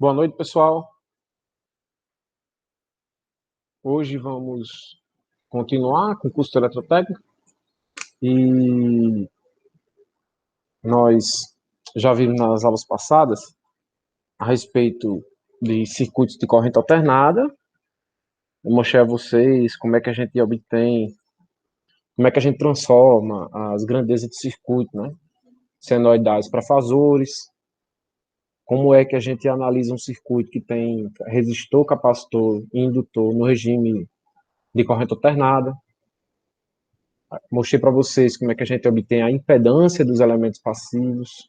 Boa noite, pessoal. Hoje vamos continuar com o curso de eletrotécnica e nós já vimos nas aulas passadas a respeito de circuitos de corrente alternada. Eu mostrei a vocês como é que a gente obtém, como é que a gente transforma as grandezas de circuito, né? Senoidais para fasores, como é que a gente analisa um circuito que tem resistor, capacitor e indutor no regime de corrente alternada. Mostrei para vocês como é que a gente obtém a impedância dos elementos passivos,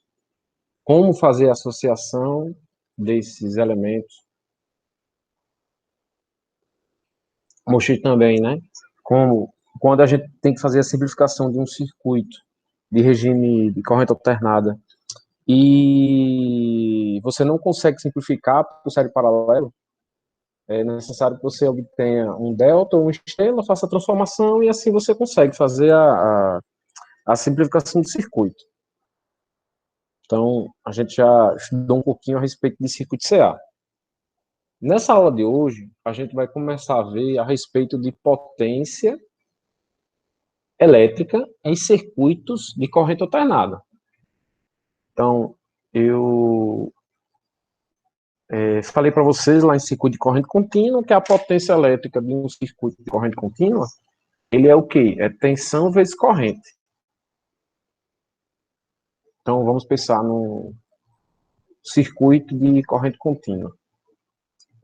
como fazer a associação desses elementos. Mostrei também, né, como quando a gente tem que fazer a simplificação de um circuito de regime de corrente alternada e você não consegue simplificar por série paralelo, é necessário que você obtenha um delta ou um estrela, faça a transformação e assim você consegue fazer a simplificação do circuito. Então, a gente já estudou um pouquinho a respeito de circuito CA. Nessa aula de hoje, a gente vai começar a ver a respeito de potência elétrica em circuitos de corrente alternada. Então, eu falei para vocês lá em circuito de corrente contínua que a potência elétrica de um circuito de corrente contínua, ele é o quê? É tensão vezes corrente. Então, vamos pensar no circuito de corrente contínua.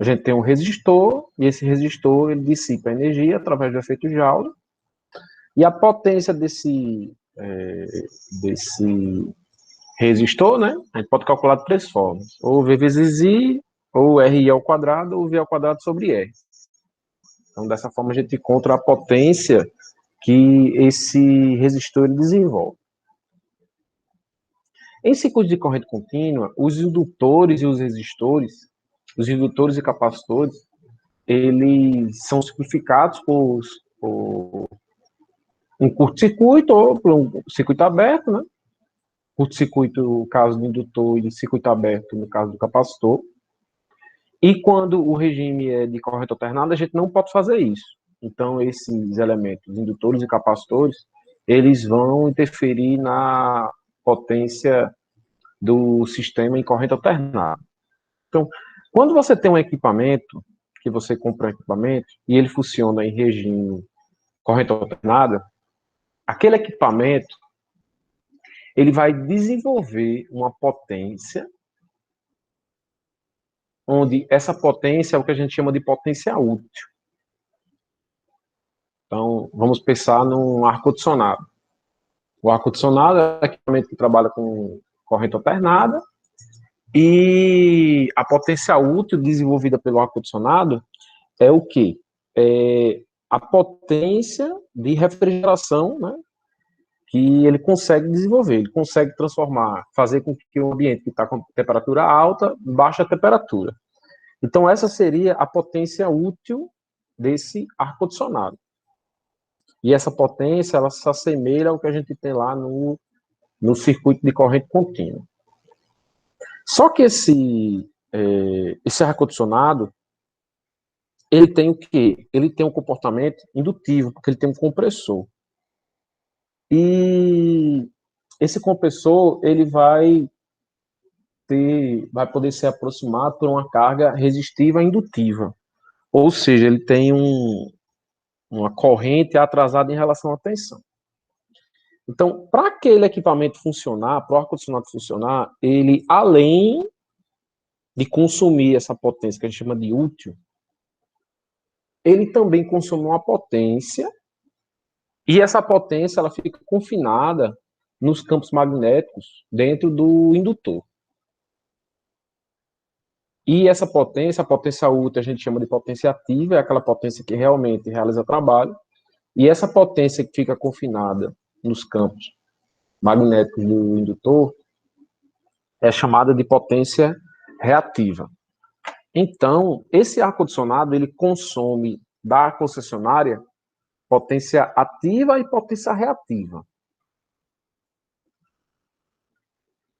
A gente tem um resistor, e esse resistor ele dissipa energia através do efeito Joule, e a potência desse resistor, né, a gente pode calcular de três formas, ou V vezes I, ou RI ao quadrado, ou V ao quadrado sobre R. Então, dessa forma, a gente encontra a potência que esse resistor ele desenvolve. Em circuitos de corrente contínua, os indutores e os resistores, os indutores e capacitores, eles são simplificados por um curto-circuito ou por um circuito aberto, né? Curto-circuito no caso do indutor e circuito aberto no caso do capacitor. E quando o regime é de corrente alternada, a gente não pode fazer isso. Então, esses elementos, indutores e capacitores, eles vão interferir na potência do sistema em corrente alternada. Então, quando você tem um equipamento, que você compra um equipamento, e ele funciona em regime corrente alternada, aquele equipamento ele vai desenvolver uma potência, onde essa potência é o que a gente chama de potência útil. Então, vamos pensar num ar-condicionado. O ar-condicionado é um equipamento que trabalha com corrente alternada, e a potência útil desenvolvida pelo ar-condicionado é o quê? É a potência de refrigeração, né, que ele consegue desenvolver, ele consegue transformar, fazer com que o ambiente que está com temperatura alta, baixe a temperatura. Então, essa seria a potência útil desse ar-condicionado. E essa potência, ela se assemelha ao que a gente tem lá no circuito de corrente contínua. Só que esse ar-condicionado, ele tem o quê? Ele tem um comportamento indutivo, porque ele tem um compressor. E esse compressor, ele vai poder ser aproximado por uma carga resistiva indutiva. Ou seja, ele tem uma corrente atrasada em relação à tensão. Então, para aquele equipamento funcionar, para o ar-condicionado funcionar, ele, além de consumir essa potência que a gente chama de útil, ele também consome uma potência, e essa potência ela fica confinada nos campos magnéticos dentro do indutor. E essa potência, a potência útil, a gente chama de potência ativa, é aquela potência que realmente realiza trabalho, e essa potência que fica confinada nos campos magnéticos do indutor é chamada de potência reativa. Então, esse ar-condicionado, ele consome da concessionária potência ativa e potência reativa.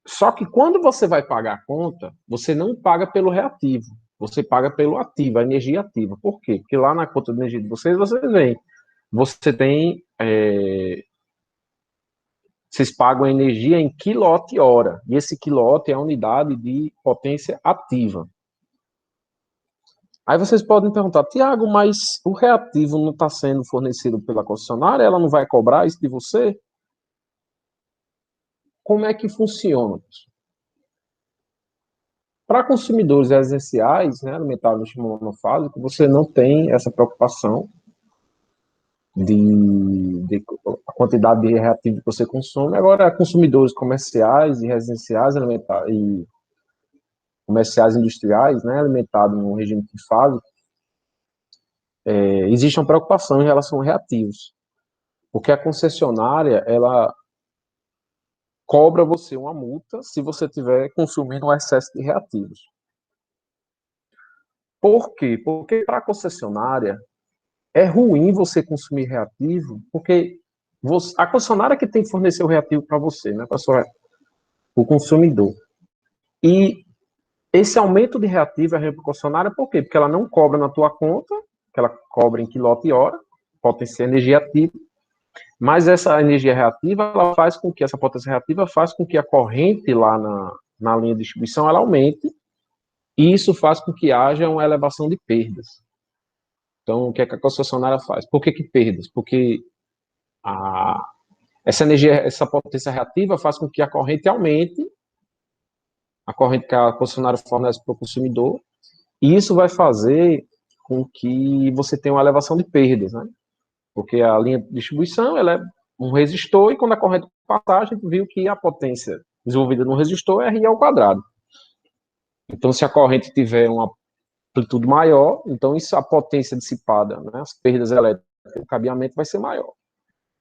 Só que quando você vai pagar a conta, você não paga pelo reativo, você paga pelo ativo, a energia ativa. Por quê? Porque lá na conta de energia de vocês, você tem, vocês pagam a energia em quilowatt-hora, e esse quilowatt é a unidade de potência ativa. Aí vocês podem perguntar, Tiago, mas o reativo não está sendo fornecido pela concessionária, ela não vai cobrar isso de você? Como é que funciona? Para consumidores residenciais, né, alimentados no estímulo monofásico, você não tem essa preocupação de a quantidade de reativo que você consome. Agora, consumidores comerciais e residenciais e comerciais industriais, né, alimentados no regime trifásico, existe uma preocupação em relação a reativos, porque a concessionária ela cobra você uma multa se você estiver consumindo um excesso de reativos. Por quê? Porque para a concessionária é ruim você consumir reativo, porque a concessionária que tem que fornecer o reativo para você, né, para o consumidor. E esse aumento de reativo é ruim para a concessionária, por quê? Porque ela não cobra na tua conta, que ela cobra em quilowatt-hora, potência energia ativa, mas essa energia reativa, ela faz com que, essa potência reativa faz com que a corrente lá na linha de distribuição, ela aumente, e isso faz com que haja uma elevação de perdas. Então, o que é que a concessionária faz? Por que perdas? Porque a, essa energia, essa potência reativa faz com que a corrente aumente, a corrente que a concessionária fornece para o consumidor, e isso vai fazer com que você tenha uma elevação de perdas, né? Porque a linha de distribuição ela é um resistor, e quando a corrente passar, a gente viu que a potência desenvolvida no resistor é R ao quadrado. Então, se a corrente tiver uma amplitude maior, então isso, a potência dissipada, né, as perdas elétricas, o cabeamento vai ser maior.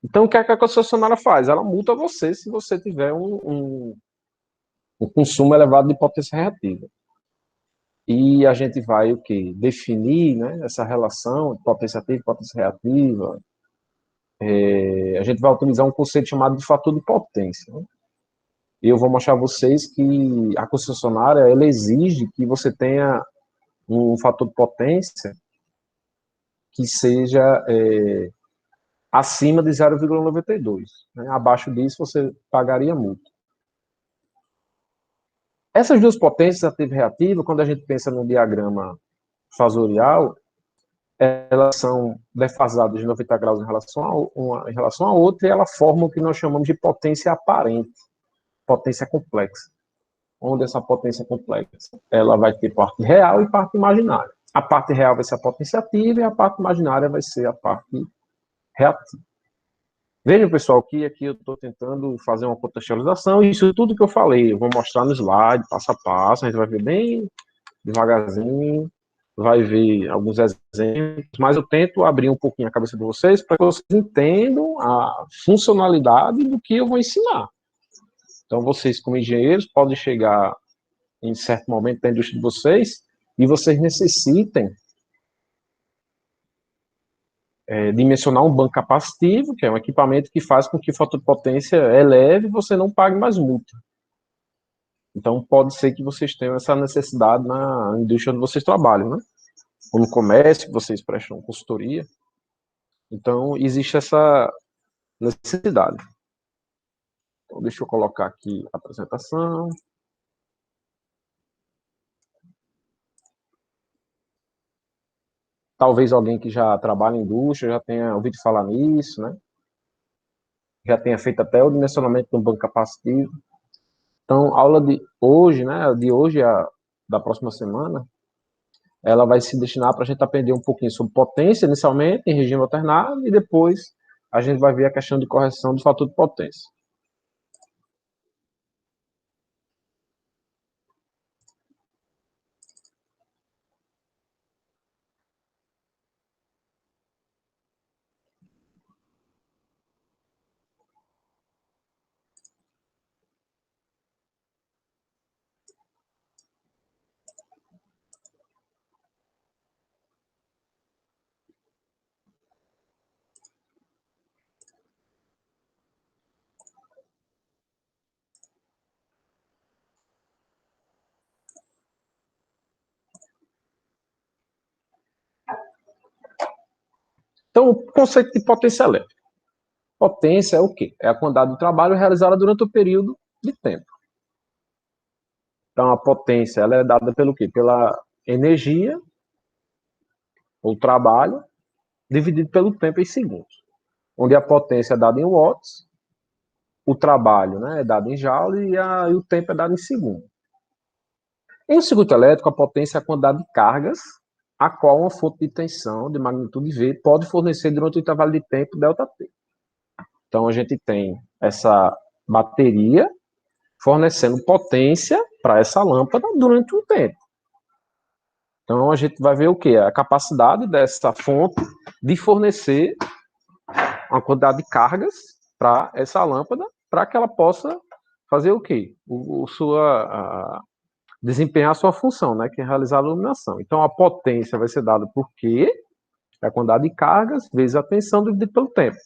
Então, o que a concessionária faz? Ela multa você se você tiver um consumo elevado de potência reativa. E a gente vai o quê? Definir, né, essa relação de potência ativa e potência reativa. A gente vai utilizar um conceito chamado de fator de potência. Né? E eu vou mostrar a vocês que a concessionária ela exige que você tenha um fator de potência que seja acima de 0,92. Né? Abaixo disso, você pagaria multa. Essas duas potências, ativa e reativa, quando a gente pensa no diagrama fasorial, elas são defasadas de 90 graus em relação a outra, e ela forma o que nós chamamos de potência aparente, potência complexa. Onde essa potência complexa ela vai ter parte real e parte imaginária. A parte real vai ser a potência ativa e a parte imaginária vai ser a parte reativa. Vejam, pessoal, que aqui eu estou tentando fazer uma contextualização, e isso tudo que eu falei, eu vou mostrar no slide, passo a passo, a gente vai ver bem devagarzinho, vai ver alguns exemplos, mas eu tento abrir um pouquinho a cabeça de vocês para que vocês entendam a funcionalidade do que eu vou ensinar. Então, vocês, como engenheiros, podem chegar em certo momento da indústria de vocês e vocês necessitem dimensionar um banco capacitivo, que é um equipamento que faz com que o fator de potência eleve e você não pague mais multa. Então, pode ser que vocês tenham essa necessidade na indústria onde vocês trabalham, né? Ou no comércio, que vocês prestam consultoria. Então, existe essa necessidade. Então, deixa eu colocar aqui a apresentação. Talvez alguém que já trabalha em indústria já tenha ouvido falar nisso, né? Já tenha feito até o dimensionamento de um banco capacitivo. Então, a aula de hoje, né, da próxima semana, ela vai se destinar para a gente aprender um pouquinho sobre potência, inicialmente, em regime alternado, e depois a gente vai ver a questão de correção do fator de potência. Então, o conceito de potência elétrica. Potência é o quê? É a quantidade de trabalho realizada durante o período de tempo. Então, a potência ela é dada pelo quê? Pela energia, ou trabalho, dividido pelo tempo em segundos. Onde a potência é dada em watts, o trabalho, né, é dado em joule e o tempo é dado em segundo. Em um circuito elétrico, a potência é a quantidade de cargas a qual uma fonte de tensão de magnitude V pode fornecer durante o intervalo de tempo ΔT. Então, a gente tem essa bateria fornecendo potência para essa lâmpada durante um tempo. Então, a gente vai ver o quê? A capacidade dessa fonte de fornecer uma quantidade de cargas para essa lâmpada, para que ela possa fazer o quê? Desempenhar a sua função, né? Que é realizar a iluminação. Então, a potência vai ser dada por Q, é a quantidade de cargas, vezes a tensão dividido pelo tempo.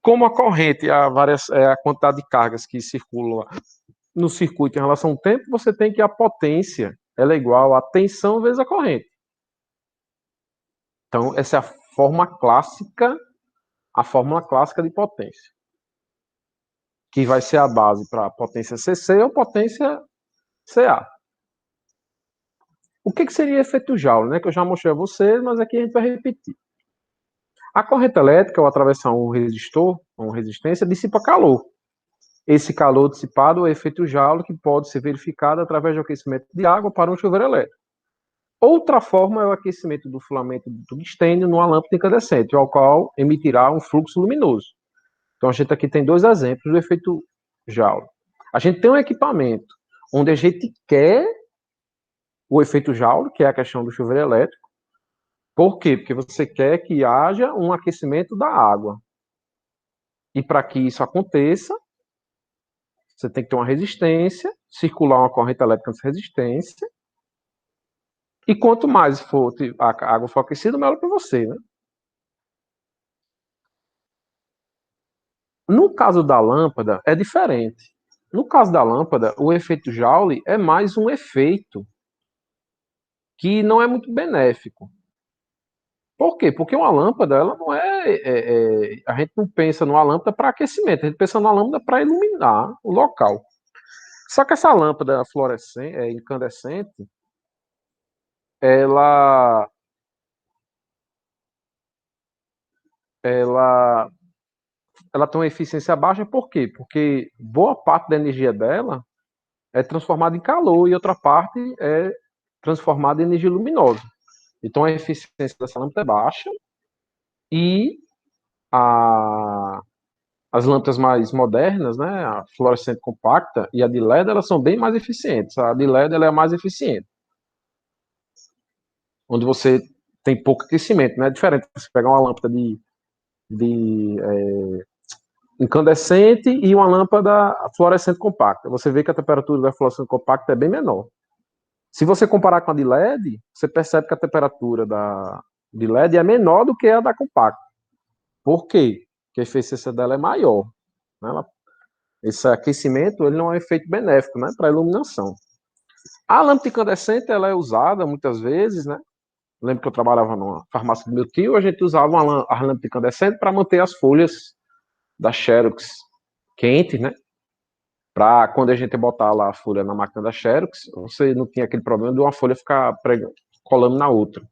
Como a corrente é a quantidade de cargas que circulam no circuito em relação ao tempo, você tem que a potência ela é igual a tensão vezes a corrente. Então, essa é a fórmula clássica de potência, que vai ser a base para potência CC ou potência CA. O que seria efeito Joule, né? Que eu já mostrei a vocês, mas aqui a gente vai repetir. A corrente elétrica, ao atravessar um resistor, uma resistência, dissipa calor. Esse calor dissipado é o efeito Joule, que pode ser verificado através do aquecimento de água para um chuveiro elétrico. Outra forma é o aquecimento do filamento de tungstênio numa lâmpada incandescente, ao qual emitirá um fluxo luminoso. Então, a gente aqui tem dois exemplos do efeito Joule. A gente tem um equipamento onde a gente quer o efeito Joule, que é a questão do chuveiro elétrico. Por quê? Porque você quer que haja um aquecimento da água. E para que isso aconteça, você tem que ter uma resistência, circular uma corrente elétrica nessa resistência. E quanto mais a água for aquecida, melhor para você, né? No caso da lâmpada, é diferente. No caso da lâmpada, o efeito Joule é mais um efeito que não é muito benéfico. Por quê? Porque uma lâmpada, ela não a gente não pensa numa lâmpada para aquecimento, a gente pensa numa lâmpada para iluminar o local. Só que essa lâmpada fluorescente, incandescente, ela, ela, ela tem uma eficiência baixa, por quê? Porque boa parte da energia dela é transformada em calor e outra parte é transformada em energia luminosa. Então a eficiência dessa lâmpada é baixa e as lâmpadas mais modernas, né, a fluorescente compacta e a de LED, elas são bem mais eficientes. A de LED ela é a mais eficiente, onde você tem pouco aquecimento, né? É diferente você pegar uma lâmpada de incandescente e uma lâmpada fluorescente compacta. Você vê que a temperatura da fluorescente compacta é bem menor. Se você comparar com a de LED, você percebe que a temperatura de LED é menor do que a da compacta. Por quê? Porque a eficiência dela é maior. Né? Esse aquecimento ele não é um efeito benéfico, né, para a iluminação. A lâmpada incandescente ela é usada muitas vezes, né? Lembro que eu trabalhava numa farmácia do meu tio, a gente usava a lâmpada incandescente para manter as folhas da Xerox quentes, né? Para quando a gente botar lá a folha na máquina da Xerox, você não tinha aquele problema de uma folha ficar colando na outra.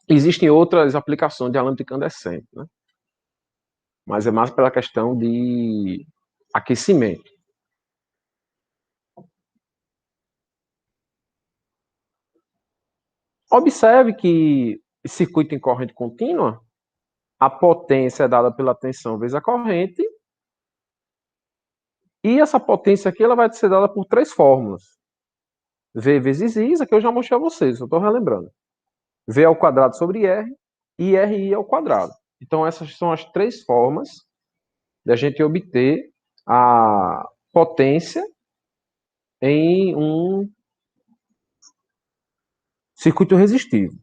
Existem outras aplicações de lâmpada incandescente, né? Mas é mais pela questão de aquecimento. Observe que circuito em corrente contínua, a potência é dada pela tensão vezes a corrente, e essa potência aqui ela vai ser dada por três fórmulas. V vezes I, isso aqui eu já mostrei a vocês, eu estou relembrando. V ao quadrado sobre R e RI ao quadrado. Então essas são as três formas de a gente obter a potência em um circuito resistivo.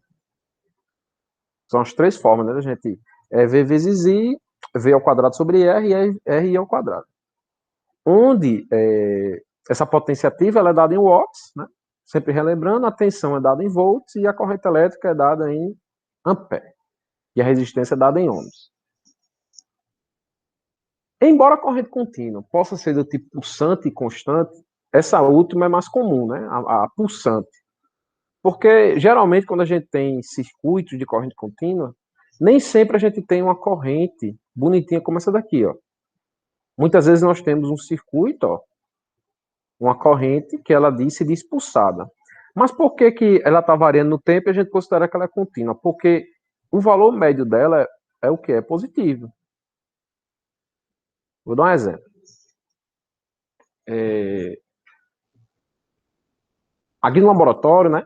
São as três formas, né, da gente. V vezes I, V ao quadrado sobre R e RI ao quadrado. Onde essa potência ativa ela é dada em watts, né? Sempre relembrando, a tensão é dada em volts e a corrente elétrica é dada em ampere. E a resistência é dada em ohms. Embora a corrente contínua possa ser do tipo pulsante e constante, essa última é mais comum, né? A pulsante. Porque, geralmente, quando a gente tem circuitos de corrente contínua, nem sempre a gente tem uma corrente bonitinha como essa daqui, ó. Muitas vezes nós temos um circuito, ó, uma corrente que ela se diz pulsada. Mas por que que ela está variando no tempo e a gente considera que ela é contínua? Porque o valor médio dela é o que? É positivo. Vou dar um exemplo. Aqui no laboratório, né,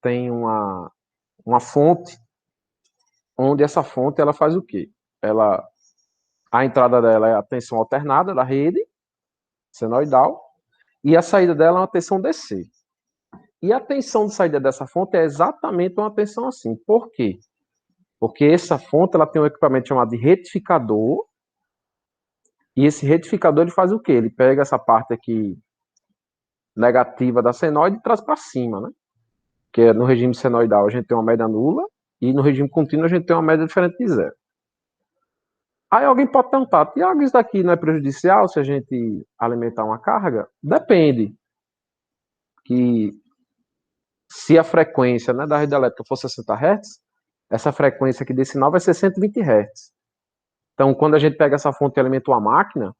tem uma fonte, onde essa fonte ela faz o quê? A entrada dela é a tensão alternada da rede senoidal e a saída dela é uma tensão DC. E a tensão de saída dessa fonte é exatamente uma tensão assim. Por quê? Porque essa fonte ela tem um equipamento chamado de retificador, e esse retificador ele faz o quê? Ele pega essa parte aqui negativa da senoide e traz para cima, né? Que no regime senoidal a gente tem uma média nula e no regime contínuo a gente tem uma média diferente de zero. Aí alguém pode perguntar, Tiago, isso daqui não é prejudicial se a gente alimentar uma carga? Depende. Que se a frequência, né, da rede elétrica for 60 Hz, essa frequência aqui desse sinal vai ser 120 Hz. Então, quando a gente pega essa fonte e alimenta uma máquina,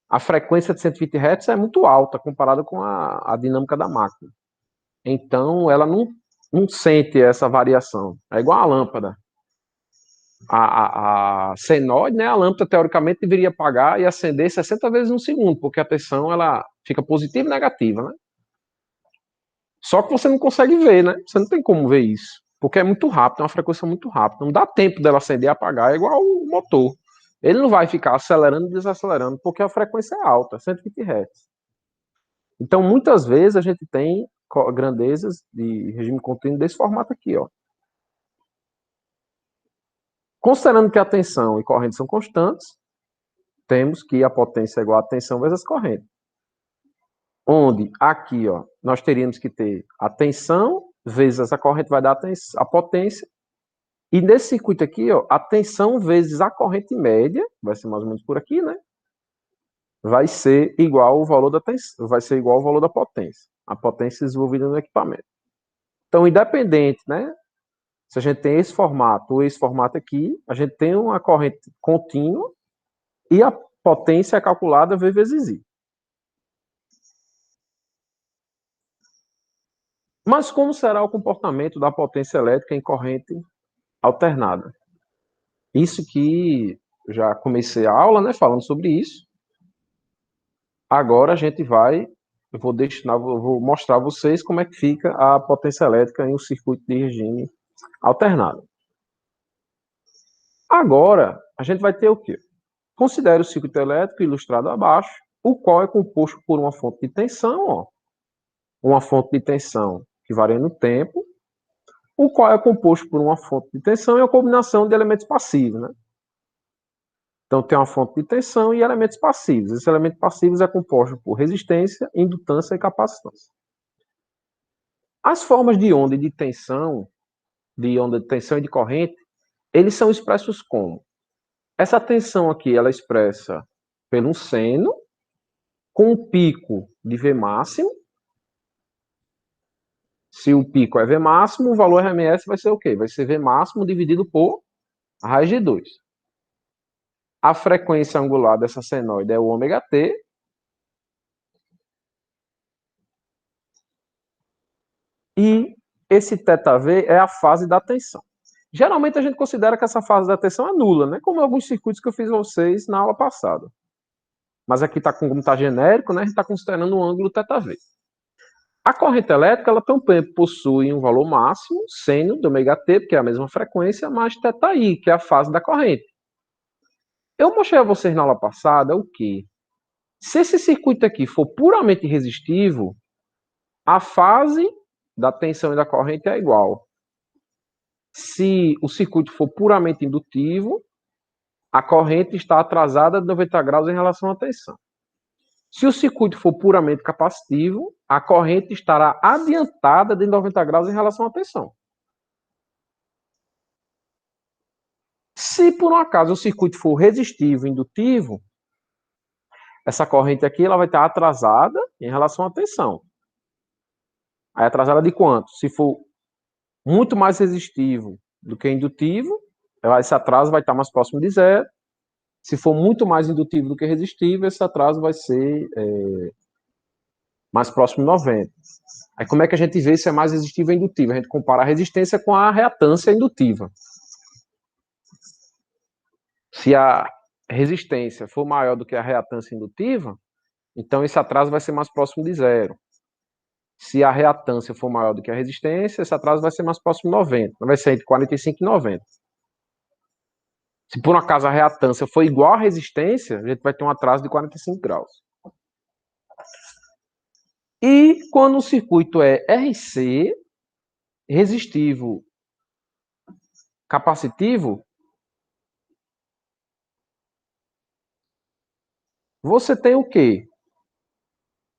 a frequência de 120 Hz é muito alta comparada com a dinâmica da máquina. Então, ela não sente essa variação. É igual a lâmpada. A senoide, né, a lâmpada, teoricamente, deveria apagar e acender 60 vezes no segundo, porque a tensão ela fica positiva e negativa, né? Só que você não consegue ver, né? Você não tem como ver isso. Porque é muito rápido, é uma frequência muito rápida. Não dá tempo dela acender e apagar, é igual o motor. Ele não vai ficar acelerando e desacelerando, porque a frequência é alta, 120 Hz. Então, muitas vezes, a gente tem grandezas de regime contínuo desse formato aqui, ó. Considerando que a tensão e corrente são constantes, temos que a potência é igual a tensão vezes a corrente. Onde aqui, ó, nós teríamos que ter a tensão vezes a corrente vai dar a potência. E nesse circuito aqui, ó, a tensão vezes a corrente média, vai ser mais ou menos por aqui, né? Vai ser igual ao valor da tensão, vai ser igual ao valor da potência. A potência desenvolvida no equipamento. Então, independente, né? Se a gente tem esse formato ou esse formato aqui, a gente tem uma corrente contínua e a potência é calculada V vezes I. Mas como será o comportamento da potência elétrica em corrente alternada? Isso que já comecei a aula, né, falando sobre isso. Agora a gente vou mostrar a vocês como é que fica a potência elétrica em um circuito de regime alternado. Agora, a gente vai ter o quê? Considere o circuito elétrico ilustrado abaixo, o qual é composto por uma fonte de tensão, ó, uma fonte de tensão que varia no tempo, o qual é composto por uma fonte de tensão e uma combinação de elementos passivos, né? Então, tem uma fonte de tensão e elementos passivos. Esses elementos passivos é composto por resistência, indutância e capacitância. As formas de onda de tensão e de corrente, eles são expressos como? Essa tensão aqui, ela é expressa pelo um seno, com um pico de V máximo. Se o pico é V máximo, o valor RMS vai ser o quê? Vai ser V máximo dividido por a raiz de 2. A frequência angular dessa senoide é o ômega T. E esse θV é a fase da tensão. Geralmente a gente considera que essa fase da tensão é nula, né? Como alguns circuitos que eu fiz a vocês na aula passada. Mas aqui está como está genérico, né? A gente está considerando um ângulo θV. A corrente elétrica, ela também possui um valor máximo, seno do ômega T, porque é a mesma frequência, mais θI, que é a fase da corrente. Eu mostrei a vocês na aula passada o quê? Se esse circuito aqui for puramente resistivo, a fase da tensão e da corrente é igual. Se o circuito for puramente indutivo, a corrente está atrasada de 90 graus em relação à tensão. Se o circuito for puramente capacitivo, a corrente estará adiantada de 90 graus em relação à tensão. Se por um acaso o circuito for resistivo, indutivo, essa corrente aqui ela vai estar atrasada em relação à tensão. Aí atrasada de quanto? Se for muito mais resistivo do que indutivo, esse atraso vai estar mais próximo de zero. Se for muito mais indutivo do que resistivo, esse atraso vai ser mais próximo de 90. Aí como é que a gente vê se é mais resistivo ou indutivo? A gente compara a resistência com a reatância indutiva. Se a resistência for maior do que a reatância indutiva, então esse atraso vai ser mais próximo de zero. Se a reatância for maior do que a resistência, esse atraso vai ser mais próximo de 90. Vai ser entre 45 e 90. Se por um acaso a reatância for igual à resistência, a gente vai ter um atraso de 45 graus. E quando o circuito é RC, resistivo, capacitivo, você tem o quê?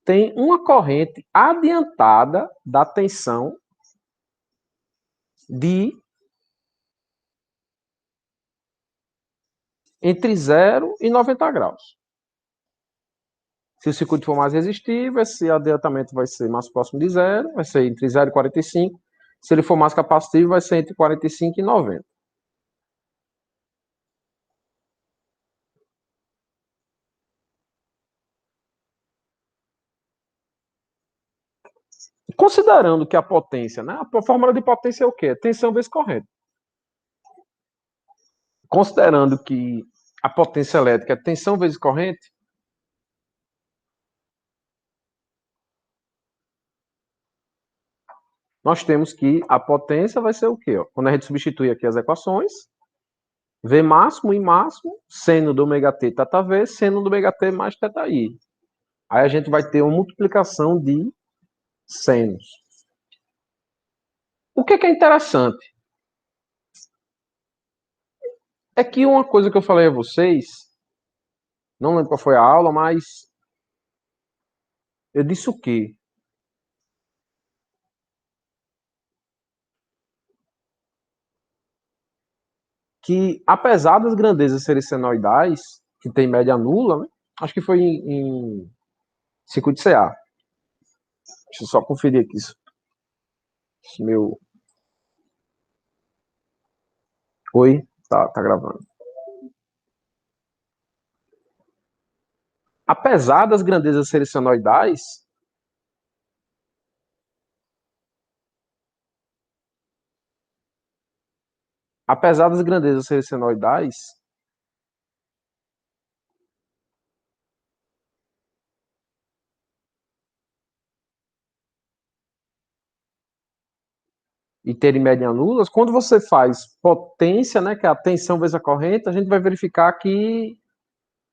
Tem uma corrente adiantada da tensão de entre 0 e 90 graus. Se o circuito for mais resistivo, esse adiantamento vai ser mais próximo de zero, vai ser entre 0 e 45. Se ele for mais capacitivo, vai ser entre 45 e 90. Considerando que a potência, né? A fórmula de potência é o quê? Tensão vezes corrente. Considerando que a potência elétrica é tensão vezes corrente, nós temos que a potência vai ser o quê? Ó? Quando a gente substitui aqui as equações, V máximo e máximo, seno do ômega t teta V, seno do ômega t mais teta I. Aí a gente vai ter uma multiplicação de senos. O que é interessante? É que uma coisa que eu falei a vocês, não lembro qual foi a aula, mas eu disse o quê? Que apesar das grandezas serem senoidais, que tem média nula, né? Acho que foi em circuito CA. Deixa eu só conferir aqui isso. Meu. Oi? Tá gravando. Apesar das grandezas serem senoidais, apesar das grandezas serem senoidais, e terem média nulas, quando você faz potência, né, que é a tensão vezes a corrente, a gente vai verificar que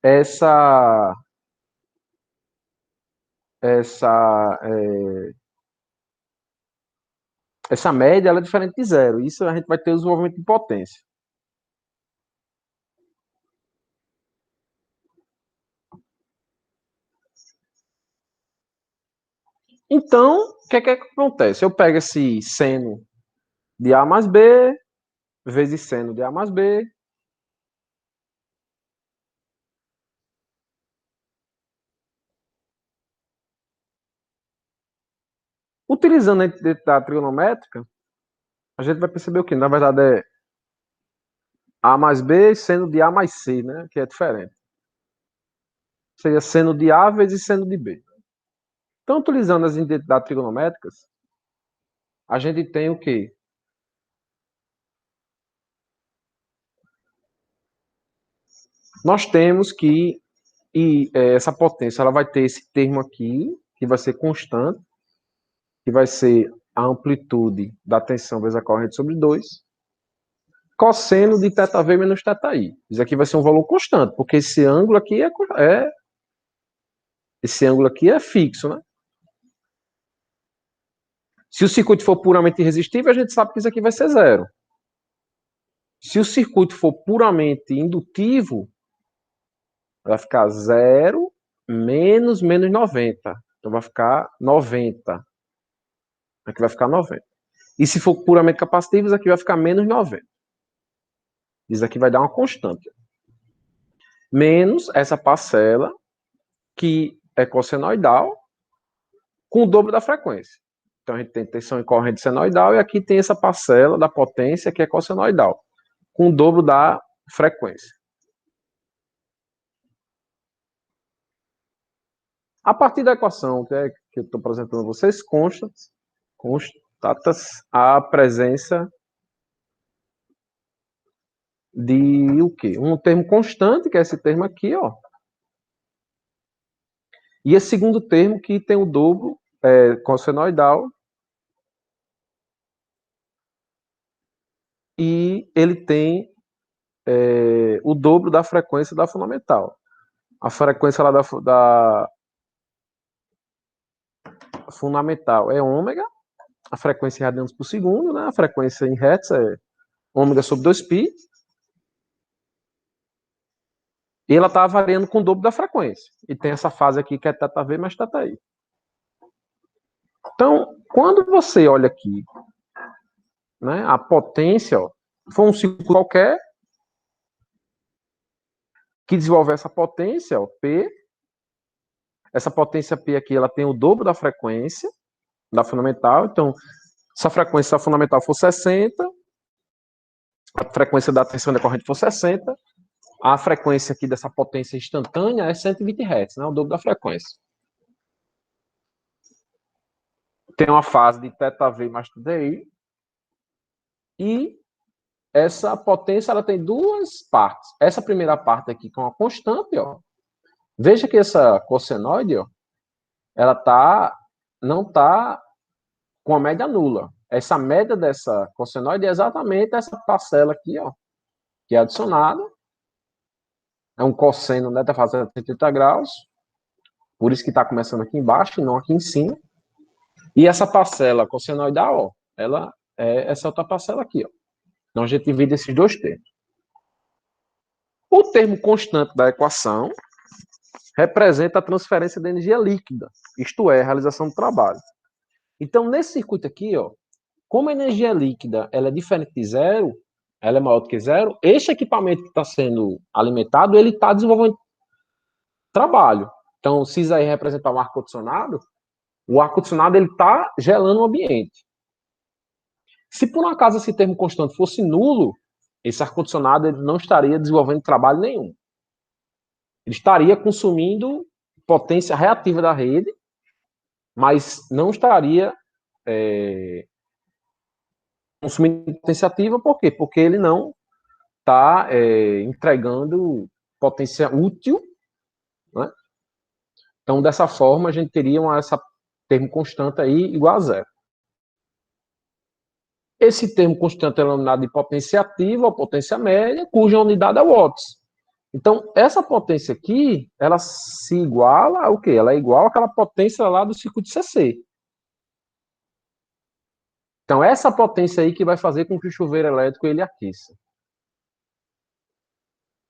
essa essa é, essa média ela é diferente de zero. Isso a gente vai ter o desenvolvimento de potência. Então, o que é que acontece? Eu pego esse seno de A mais B vezes seno de A mais B. Utilizando a identidade trigonométrica, a gente vai perceber o que? Na verdade é A mais B seno de A mais C, né? Que é diferente. Seria seno de A vezes seno de B. Então, utilizando as identidades trigonométricas, a gente tem o quê? Nós temos que essa potência ela vai ter esse termo aqui, que vai ser constante, que vai ser a amplitude da tensão vezes a corrente sobre 2, cosseno de θv menos θi. Isso aqui vai ser um valor constante, porque esse ângulo aqui esse ângulo aqui é fixo, né? Se o circuito for puramente resistível, a gente sabe que isso aqui vai ser zero. Se o circuito for puramente indutivo, vai ficar 0 menos 90. Então vai ficar 90. Aqui vai ficar 90. E se for puramente capacitivo, isso aqui vai ficar menos 90. Isso aqui vai dar uma constante. Menos essa parcela que é cossenoidal com o dobro da frequência. Então, a gente tem tensão em corrente senoidal e aqui tem essa parcela da potência que é cossenoidal, com o dobro da frequência. A partir da equação que eu estou apresentando a vocês, constata-se a presença de o quê? Um termo constante, que é esse termo aqui, ó. E esse segundo termo que tem o dobro cossenoidal e ele tem o dobro da frequência da fundamental. A frequência lá da fundamental é ômega, a frequência em radianos por segundo, né? A frequência em hertz é ômega sobre 2π. E ela está variando com o dobro da frequência. E tem essa fase aqui que é θV mais θI. Então, quando você olha aqui, né, a potência, ó, foi um ciclo qualquer que desenvolve essa potência, ó, P. Essa potência P aqui, ela tem o dobro da frequência da fundamental. Então, se a frequência da fundamental for 60, a frequência da tensão decorrente for 60, a frequência aqui dessa potência instantânea é 120 Hz, né, o dobro da frequência. Tem uma fase de θV mais θI, e essa potência ela tem duas partes. Essa primeira parte aqui, que é uma constante, ó. Veja que essa cossenoide, ó, ela não está com a média nula. Essa média dessa cossenoide é exatamente essa parcela aqui, ó, que é adicionada. É um cosseno, né, está fazendo 30 graus. Por isso que está começando aqui embaixo e não aqui em cima. E essa parcela cossenoidal, ó, ela é essa outra parcela aqui, ó. Então a gente divide esses dois termos. O termo constante da equação representa a transferência de energia líquida, isto é, a realização do trabalho. Então, nesse circuito aqui, ó, como a energia líquida ela é diferente de zero, ela é maior do que zero, este equipamento que está sendo alimentado, ele está desenvolvendo trabalho. Então, se isso aí representar um ar-condicionado, o ar-condicionado está gelando o ambiente. Se por um acaso esse termo constante fosse nulo, esse ar-condicionado não estaria desenvolvendo trabalho nenhum. Ele estaria consumindo potência reativa da rede, mas não estaria consumindo potência ativa. Por quê? Porque ele não está entregando potência útil, né? Então, dessa forma, a gente teria essa termo constante aí igual a zero. Esse termo constante é denominado de potência ativa ou potência média, cuja unidade é watts. Então, essa potência aqui, ela se iguala ao quê? Ela é igual àquela potência lá do circuito CC. Então, essa potência aí que vai fazer com que o chuveiro elétrico ele aqueça.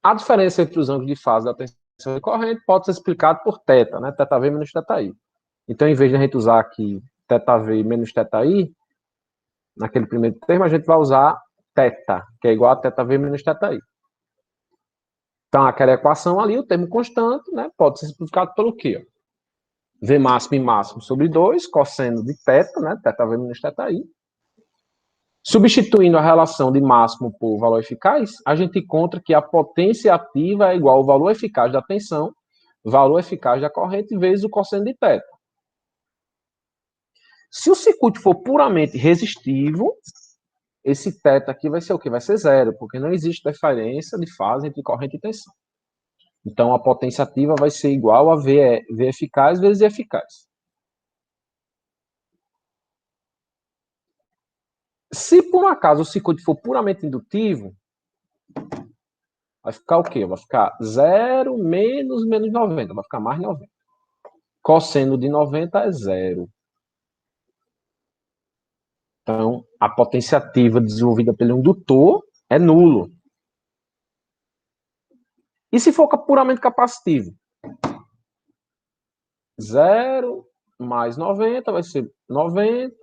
A diferença entre os ângulos de fase da tensão e corrente pode ser explicada por θ, né? θV menos θI. Então, em vez de a gente usar aqui θV menos θI, naquele primeiro termo, a gente vai usar θ, que é igual a θV menos θI. Então, aquela equação ali, o termo constante, né, pode ser simplificado pelo quê? V máximo e máximo sobre 2, cosseno de θ, né, θV menos θI. Substituindo a relação de máximo por valor eficaz, a gente encontra que a potência ativa é igual ao valor eficaz da tensão, valor eficaz da corrente, vezes o cosseno de θ. Se o circuito for puramente resistivo, esse θ aqui vai ser o quê? Vai ser zero, porque não existe diferença de fase entre corrente e tensão. Então, a potência ativa vai ser igual a V eficaz vezes E eficaz. Se, por um acaso, o circuito for puramente indutivo, vai ficar o quê? Vai ficar 0 menos 90. Vai ficar mais 90. Cosseno de 90 é zero. Então, a potência ativa desenvolvida pelo indutor é nulo. E se for puramente capacitivo? 0 mais 90 vai ser 90,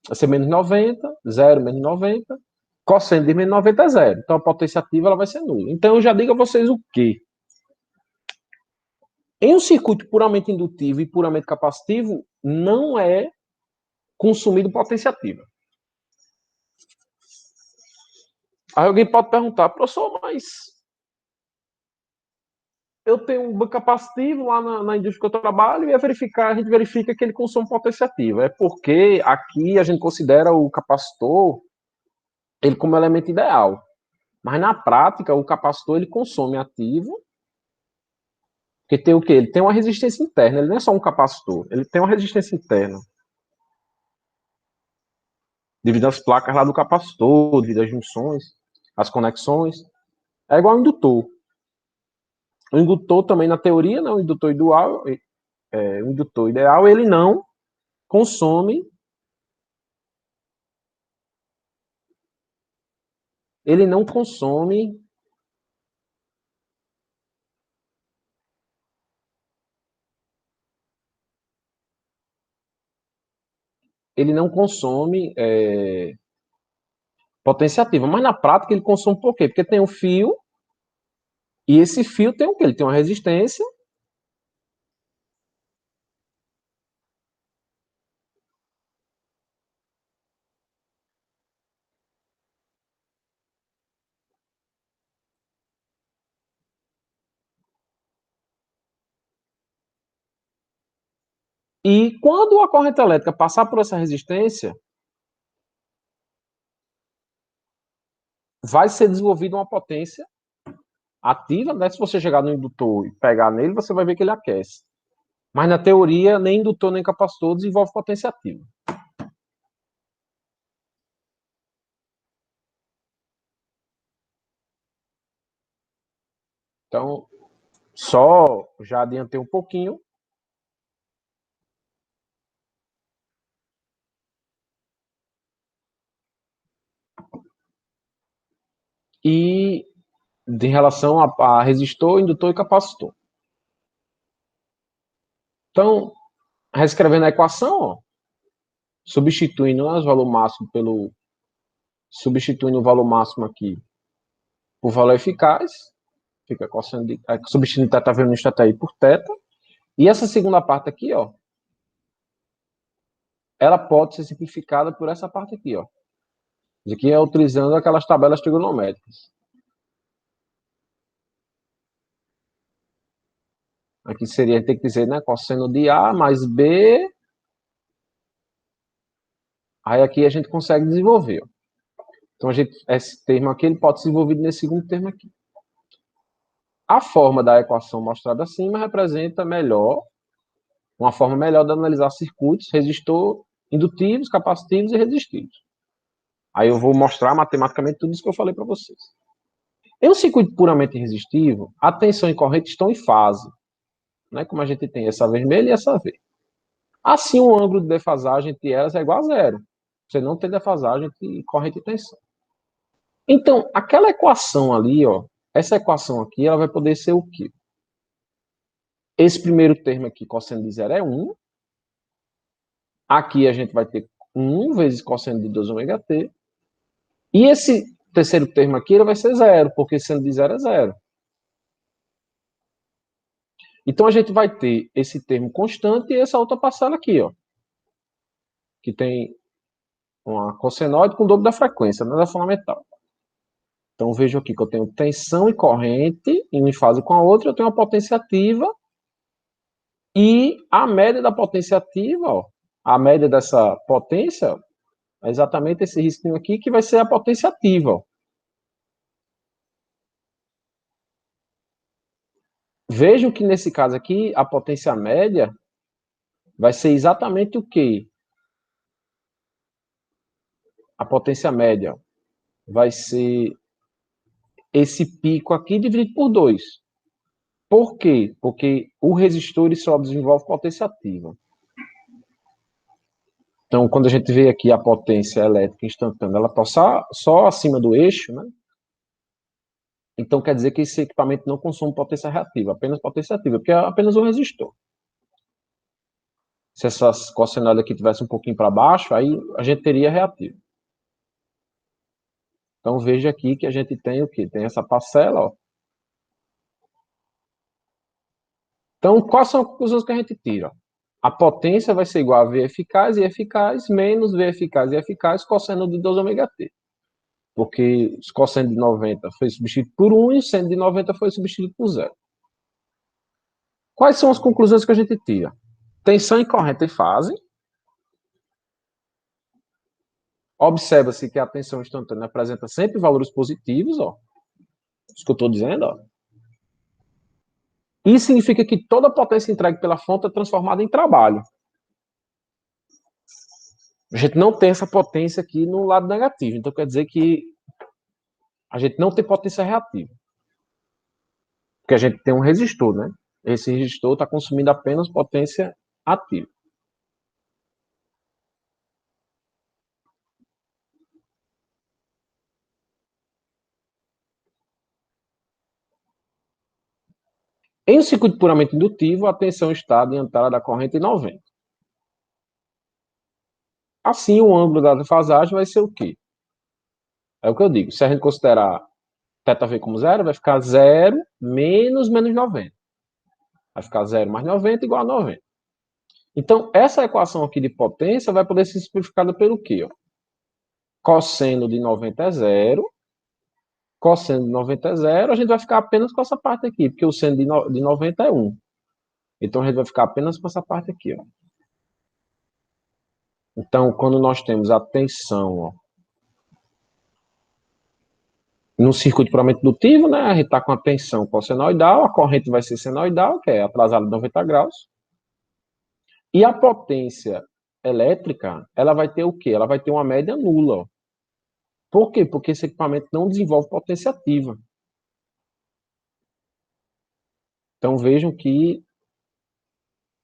vai ser menos 90, 0 menos 90, Cosseno de menos 90 é zero. Então, a potência ativa ela vai ser nula. Então, eu já digo a vocês o quê? Em um circuito puramente indutivo e puramente capacitivo, não é consumido potência ativa. Aí alguém pode perguntar, professor, mas eu tenho um banco capacitivo lá na indústria que eu trabalho e a gente verifica que ele consome potência ativa. É porque aqui a gente considera o capacitor ele como elemento ideal. Mas na prática, o capacitor ele consome ativo, porque tem o quê? Ele tem uma resistência interna, ele não é só um capacitor, ele tem uma resistência interna. Devido às placas lá do capacitor, devido às junções, às conexões. É igual ao indutor. O indutor também, na teoria, né, o indutor ideal, ele não consome, ele não consome, ele não consome potência ativa. Mas na prática ele consome por quê? Porque tem um fio, e esse fio tem o quê? Ele tem uma resistência, e quando a corrente elétrica passar por essa resistência, vai ser desenvolvida uma potência ativa, né? Se você chegar no indutor e pegar nele, você vai ver que ele aquece. Mas na teoria, nem indutor nem capacitor desenvolve potência ativa. Então, só já adiantei um pouquinho. E em relação a resistor, indutor e capacitor. Então, reescrevendo a equação, ó, substituindo o valor máximo substituindo o valor máximo aqui por valor eficaz, fica cosseno de, substituindo θ vezes θi por θ. E essa segunda parte aqui, ó, ela pode ser simplificada por essa parte aqui, ó. Isso aqui é utilizando aquelas tabelas trigonométricas. Aqui seria, tem que dizer, né, cosseno de A mais B. Aí aqui a gente consegue desenvolver, ó. Então, esse termo aqui ele pode ser desenvolvido nesse segundo termo aqui. A forma da equação mostrada acima representa uma forma melhor de analisar circuitos, resistor, indutivos, capacitivos e resistivos. Aí eu vou mostrar matematicamente tudo isso que eu falei para vocês. Em um circuito puramente resistivo, a tensão e corrente estão em fase, né? Como a gente tem essa vermelha e essa verde. Assim, o ângulo de defasagem entre elas é igual a zero. Você não tem defasagem entre corrente e tensão. Então, aquela equação ali, ó, essa equação aqui, ela vai poder ser o quê? Esse primeiro termo aqui, cosseno de zero, é 1. Aqui a gente vai ter 1 vezes cosseno de 2 ômega t. E esse terceiro termo aqui ele vai ser zero, porque seno de zero é zero. Então a gente vai ter esse termo constante e essa outra parcela aqui, ó, que tem uma cossenoide com o dobro da frequência, nada fundamental. Então vejo aqui que eu tenho tensão e corrente em uma fase com a outra, eu tenho uma potência ativa e a média da potência ativa, ó, a média dessa potência é exatamente esse risquinho aqui que vai ser a potência ativa, ó. Vejam que nesse caso aqui, a potência média vai ser exatamente o quê? A potência média vai ser esse pico aqui dividido por 2. Por quê? Porque o resistor só desenvolve potência ativa. Então, quando a gente vê aqui a potência elétrica instantânea, ela está só acima do eixo, né? Então, quer dizer que esse equipamento não consome potência reativa, apenas potência ativa, porque é apenas um resistor. Se essa cossenoide aqui tivesse um pouquinho para baixo, aí a gente teria reativo. Então, veja aqui que a gente tem o quê? Tem essa parcela, ó. Então, quais são as conclusões que a gente tira? A potência vai ser igual a V eficaz e eficaz menos V eficaz e eficaz cosseno de 2 ômega t. Porque o cosseno de 90 foi substituído por 1 e o seno de 90 foi substituído por 0. Quais são as conclusões que a gente tira? Tensão em corrente em fase. Observa-se que a tensão instantânea apresenta sempre valores positivos, ó. Isso que eu estou dizendo, ó. Isso significa que toda a potência entregue pela fonte é transformada em trabalho. A gente não tem essa potência aqui no lado negativo. Então, quer dizer que a gente não tem potência reativa. Porque a gente tem um resistor, né? Esse resistor está consumindo apenas potência ativa. Em um circuito puramente indutivo, a tensão está adiantada da corrente em 90. Assim, o ângulo da defasagem vai ser o quê? É o que eu digo. Se a gente considerar θv como zero, vai ficar 0 menos 90. Vai ficar 0 mais 90 igual a 90. Então, essa equação aqui de potência vai poder ser simplificada pelo quê? Ó? Cosseno de 90 é zero. Cosseno de 90 é zero. A gente vai ficar apenas com essa parte aqui, porque o seno de 90 é 1. Então, a gente vai ficar apenas com essa parte aqui. Ó. Então, quando nós temos a tensão, ó, no circuito puramente indutivo, né, a gente está com a tensão cossenoidal, a corrente vai ser senoidal, que é atrasada de 90 graus. E a potência elétrica, ela vai ter o quê? Ela vai ter uma média nula. Ó. Por quê? Porque esse equipamento não desenvolve potência ativa. Então, vejam que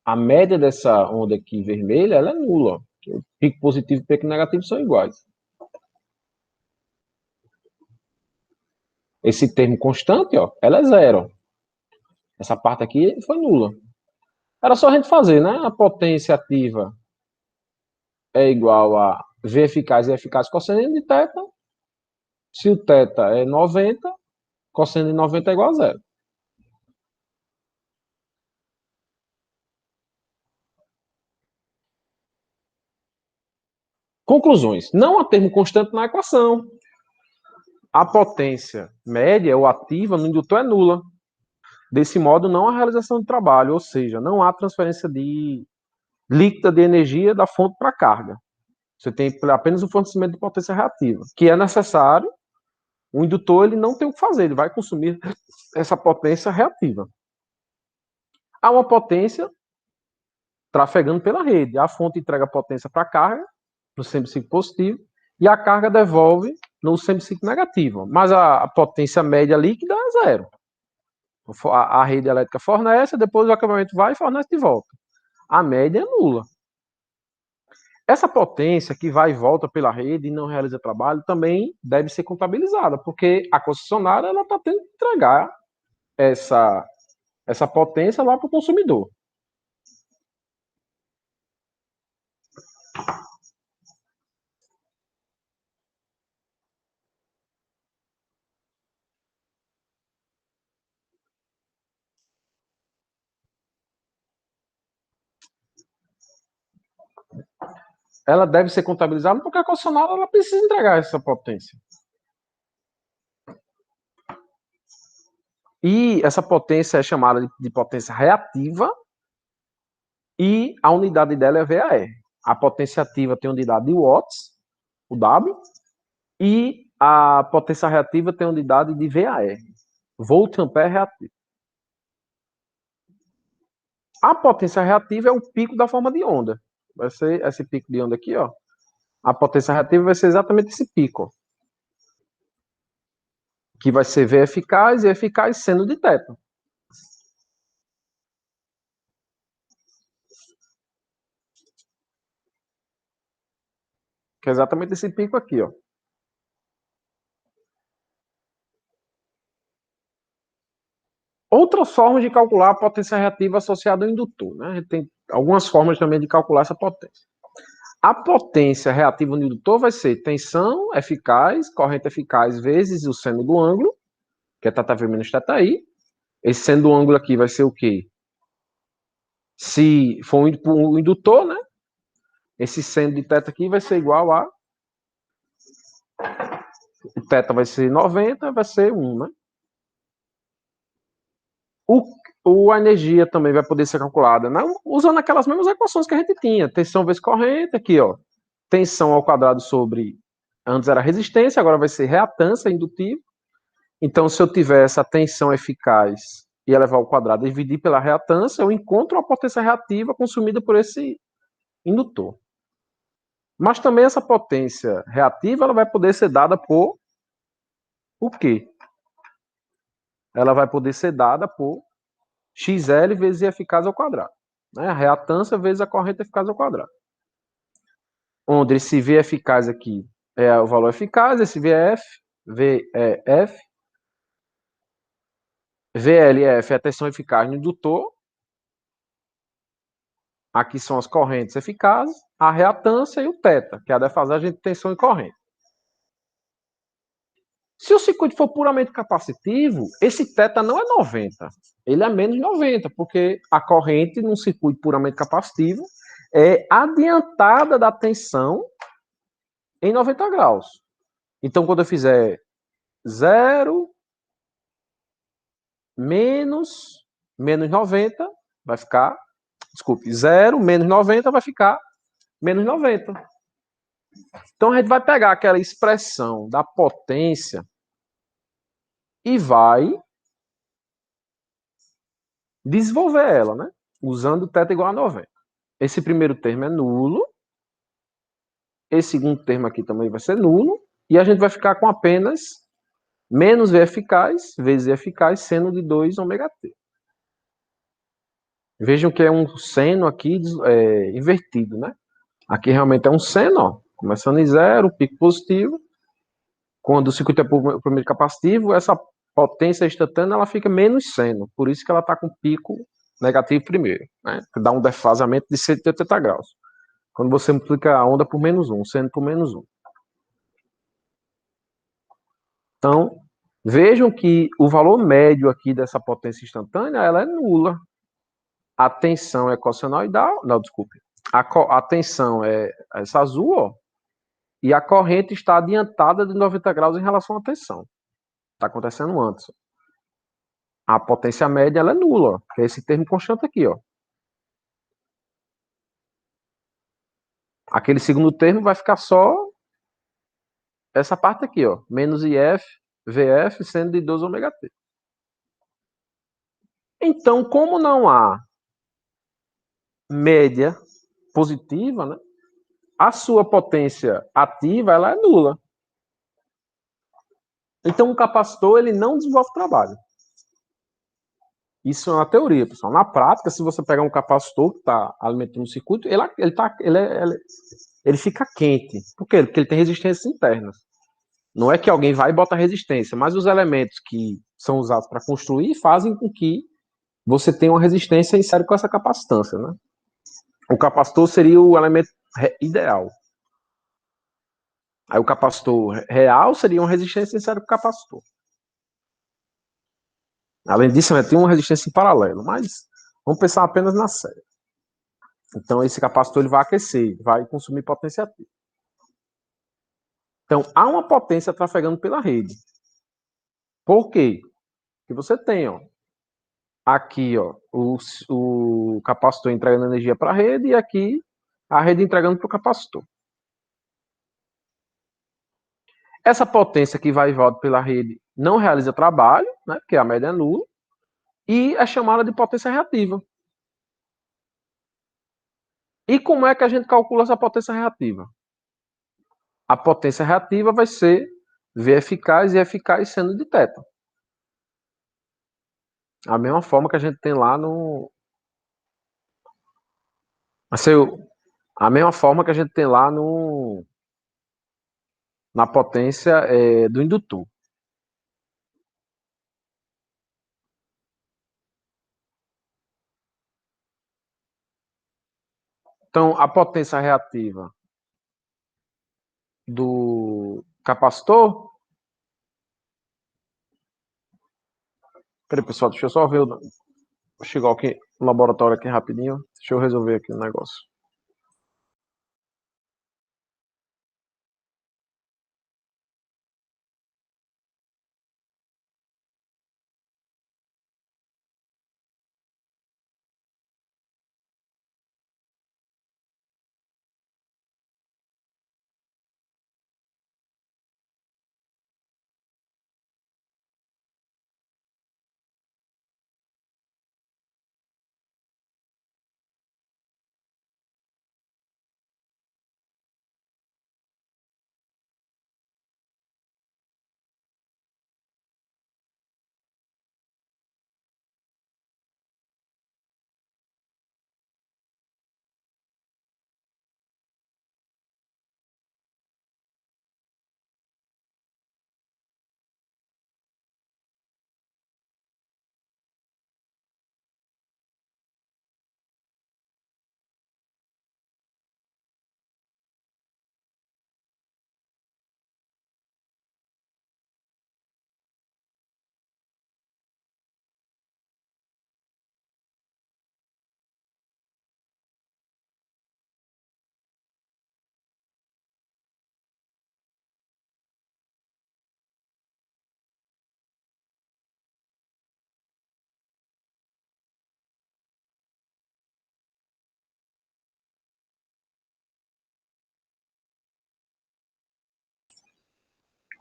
a média dessa onda aqui vermelha, ela é nula. Ó. O pico positivo e o pico negativo são iguais. Esse termo constante, ó, ela é zero. Essa parte aqui foi nula. Era só a gente fazer, né? A potência ativa é igual a V eficaz e eficaz cosseno de θ. Se o θ é 90, cosseno de 90 é igual a zero. Conclusões. Não há termo constante na equação. A potência média ou ativa no indutor é nula. Desse modo, não há realização de trabalho, ou seja, não há transferência de líquida de energia da fonte para a carga. Você tem apenas o fornecimento de potência reativa, que é necessário. O indutor ele não tem o que fazer, ele vai consumir essa potência reativa. Há uma potência trafegando pela rede. A fonte entrega potência para a carga, no semiciclo positivo, e a carga devolve no semiciclo negativo. Mas a potência média líquida é zero. A rede elétrica fornece, depois o acabamento vai e fornece de volta. A média é nula. Essa potência que vai e volta pela rede e não realiza trabalho também deve ser contabilizada, porque a concessionária está tendo que entregar essa potência lá para o consumidor. Ela deve ser contabilizada porque a concessionária ela precisa entregar essa potência. E essa potência é chamada de potência reativa e a unidade dela é VAR. A potência ativa tem unidade de watts, o W, e a potência reativa tem unidade de VAR, volt ampere reativo. A potência reativa é o pico da forma de onda. Vai ser esse pico de onda aqui, ó. A potência reativa vai ser exatamente esse pico, ó, que vai ser V eficaz e eficaz seno de θ. Que é exatamente esse pico aqui, ó. Outras formas de calcular a potência reativa associada ao indutor, né? A gente tem algumas formas também de calcular essa potência. A potência reativa no indutor vai ser tensão eficaz, corrente eficaz vezes o seno do ângulo, que é θv menos θi. Esse seno do ângulo aqui vai ser o quê? Se for um indutor, né? Esse seno de θ aqui vai ser igual a... O θ vai ser 90, vai ser 1, né? A energia também vai poder ser calculada, né? Usando aquelas mesmas equações que a gente tinha. Tensão vezes corrente, aqui, ó. Tensão ao quadrado sobre... Antes era resistência, agora vai ser reatância indutiva. Então, se eu tiver essa tensão eficaz e elevar ao quadrado e dividir pela reatância, eu encontro a potência reativa consumida por esse indutor. Mas também essa potência reativa ela vai poder ser dada por o quê? Ela vai poder ser dada por XL vezes I eficaz ao quadrado. Né? A reatância vezes a corrente eficaz ao quadrado. Onde esse V eficaz aqui é o valor eficaz, esse VF, VEF, VLF é a tensão eficaz no indutor. Aqui são as correntes eficazes, a reatância e o θ, que é a defasagem de tensão e corrente. Se o circuito for puramente capacitivo, esse θ não é 90, ele é menos 90, porque a corrente num circuito puramente capacitivo é adiantada da tensão em 90 graus. Então, quando eu fizer 0 menos 90, vai ficar, desculpe, 0 menos 90 vai ficar menos 90. Então, a gente vai pegar aquela expressão da potência e vai desenvolver ela, né? Usando θ igual a 90. Esse primeiro termo é nulo. Esse segundo termo aqui também vai ser nulo. E a gente vai ficar com apenas menos V eficaz vezes E eficaz seno de 2 ômega t. Vejam que é um seno aqui invertido, né? Aqui realmente é um seno, ó, começando em zero, pico positivo. Quando o circuito é primeiro capacitivo, essa potência instantânea ela fica menos seno. Por isso que ela está com pico negativo primeiro, né? Que dá um defasamento de 180 graus. Quando você multiplica a onda por menos 1, seno por menos 1. Então, vejam que o valor médio aqui dessa potência instantânea ela é nula. A tensão é cossenoidal, não, desculpe. A tensão é essa azul, ó, e a corrente está adiantada de 90 graus em relação à tensão. Está acontecendo antes. A potência média ela é nula, ó, que é esse termo constante aqui, ó. Aquele segundo termo vai ficar só essa parte aqui, ó, menos IF, VF, sendo de 2 ômega t. Então, como não há média positiva, né, a sua potência ativa ela é nula. Então, o capacitor ele não desenvolve trabalho. Isso é uma teoria, pessoal. Na prática, se você pegar um capacitor que está alimentando o circuito, ele fica quente. Por quê? Porque ele tem resistências internas. Não é que alguém vai e bota resistência, mas os elementos que são usados para construir fazem com que você tenha uma resistência em série com essa capacitância, né? O capacitor seria o elemento ideal. Aí o capacitor real seria uma resistência em série com o capacitor. Além disso, tem uma resistência em paralelo, mas vamos pensar apenas na série. Então, esse capacitor ele vai aquecer, vai consumir potência ativa. Então, há uma potência trafegando pela rede. Por quê? Porque você tem, ó, aqui, ó, o capacitor entregando energia para a rede e aqui a rede entregando para o capacitor. Essa potência que vai e volta pela rede não realiza trabalho, né, porque a média é nula, e é chamada de potência reativa. E como é que a gente calcula essa potência reativa? A potência reativa vai ser V eficaz e eficaz seno de θ. A mesma forma que a gente tem lá no... A mesma forma que a gente tem lá no... na potência do indutor. Então, a potência reativa do capacitor. Peraí, pessoal, deixa eu só ver. Vou chegar aqui no laboratório aqui rapidinho. Deixa eu resolver aqui o negócio.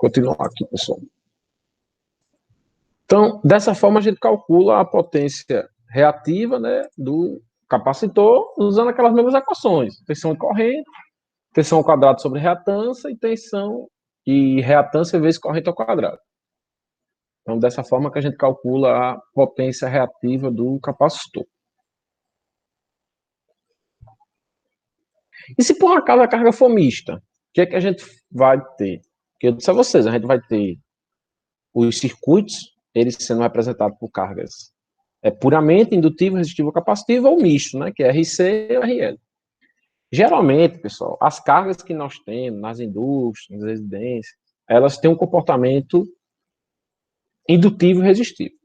Continuar aqui, pessoal. Então, dessa forma, a gente calcula a potência reativa, né, do capacitor usando aquelas mesmas equações. Tensão e corrente, tensão ao quadrado sobre reatância e tensão e reatância vezes corrente ao quadrado. Então, dessa forma que a gente calcula a potência reativa do capacitor. E se por acaso a carga for mista, o que é que a gente vai ter? Porque eu disse a vocês, a gente vai ter os circuitos, eles sendo representados por cargas puramente indutivo, resistivo, capacitiva ou misto, né, que é RC e RL. Geralmente, pessoal, as cargas que nós temos nas indústrias, nas residências, elas têm um comportamento indutivo e resistivo.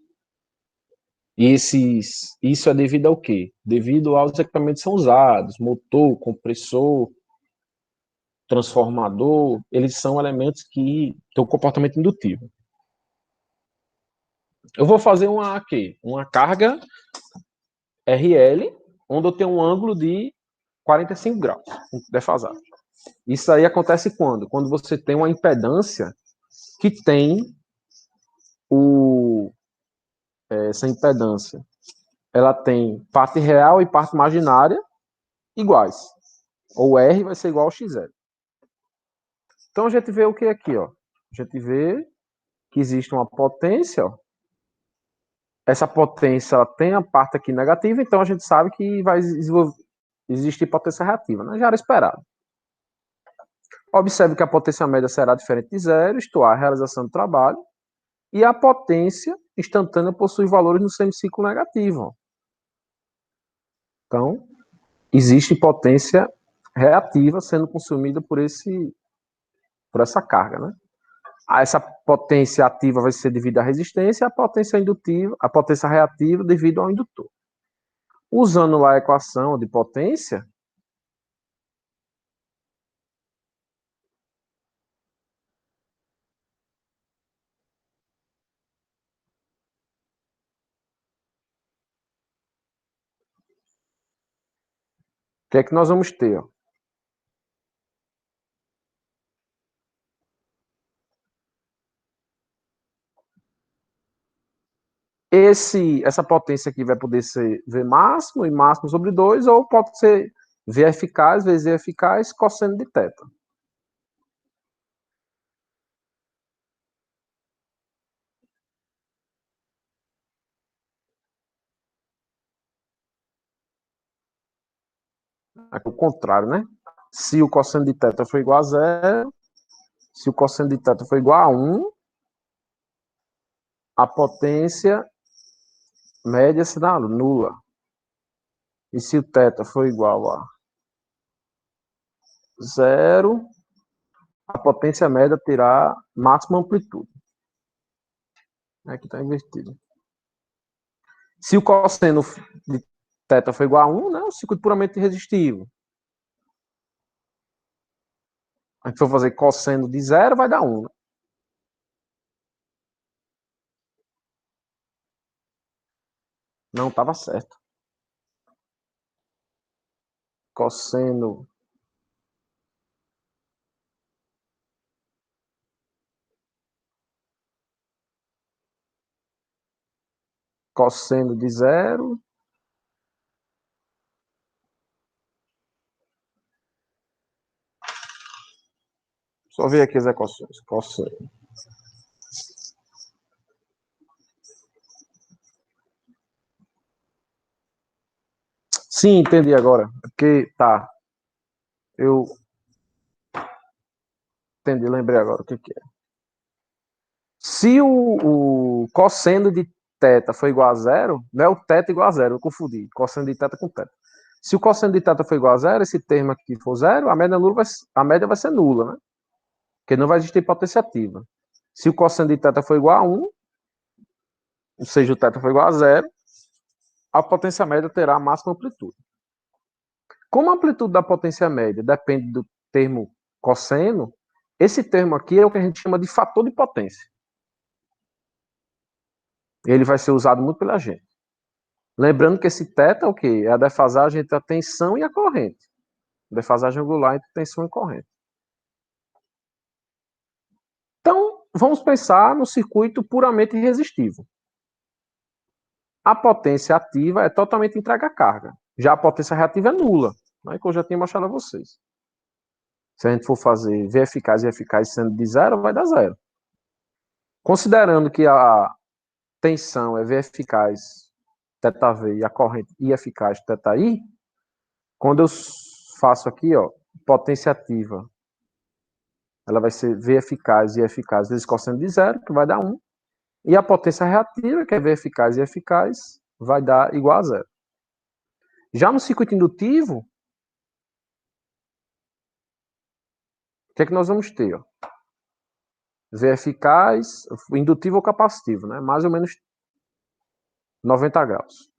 E isso é devido ao quê? Devido aos equipamentos que são usados, motor, compressor, transformador, eles são elementos que têm um comportamento indutivo. Eu vou fazer uma carga RL, onde eu tenho um ângulo de 45 graus, defasado. Isso aí acontece quando? Quando você tem uma impedância que tem essa impedância. Ela tem parte real e parte imaginária iguais. Ou R vai ser igual ao XL. Então a gente vê o que aqui, ó? A gente vê que existe uma potência, ó. Essa potência ela tem a parte aqui negativa, então a gente sabe que vai existir potência reativa, né? Já era esperado. Observe que a potência média será diferente de zero, isto é, a realização do trabalho, e a potência instantânea possui valores no semiciclo negativo. Então, existe potência reativa sendo consumida por essa carga, né? Essa potência ativa vai ser devido à resistência, a potência indutiva, a potência reativa devido ao indutor. Usando lá a equação de potência, o que é que nós vamos ter? Ó? Essa potência aqui vai poder ser V máximo e máximo sobre 2, ou pode ser V eficaz vezes E eficaz cosseno de θ. Aqui o contrário, né? Se o cosseno de θ for igual a zero, se o cosseno de θ for igual a 1, a potência média será nula. E se o θ for igual a zero, a potência média terá máxima amplitude. Aqui está invertido. Se o cosseno de θ for igual a 1, né, o circuito puramente resistível. A gente for fazer cosseno de 0, vai dar 1. Né? Não, estava certo. Cosseno de 0. Só ver aqui as equações. Cosseno. Sim, entendi agora. Porque, tá. Eu entendi, lembrei agora o que é. Se o cosseno de θ for igual a 0, não é o θ igual a 0, eu confundi. Cosseno de θ com θ. Se o cosseno de θ for igual a 0, esse termo aqui for 0, a média vai ser nula, né? Porque não vai existir potência ativa. Se o cosseno de θ for igual a 1, ou seja, o θ for igual a 0, a potência média terá a máxima amplitude. Como a amplitude da potência média depende do termo cosseno, esse termo aqui é o que a gente chama de fator de potência. Ele vai ser usado muito pela gente. Lembrando que esse θ é o quê? É a defasagem entre a tensão e a corrente. Defasagem angular entre tensão e corrente. Então, vamos pensar no circuito puramente resistivo. A potência ativa é totalmente entrega à carga. Já a potência reativa é nula, né, que eu já tinha mostrado a vocês. Se a gente for fazer V eficaz e eficaz sendo de 0, vai dar 0. Considerando que a tensão é V eficaz θV e a corrente I eficaz θI, quando eu faço aqui, ó, potência ativa, ela vai ser V eficaz e eficaz vezes cosseno de 0, que vai dar 1. E a potência reativa, que é V eficaz e eficaz, vai dar igual a 0. Já no circuito indutivo, o que é que nós vamos ter? Ó? V eficaz, indutivo ou capacitivo, né? Mais ou menos 90 graus.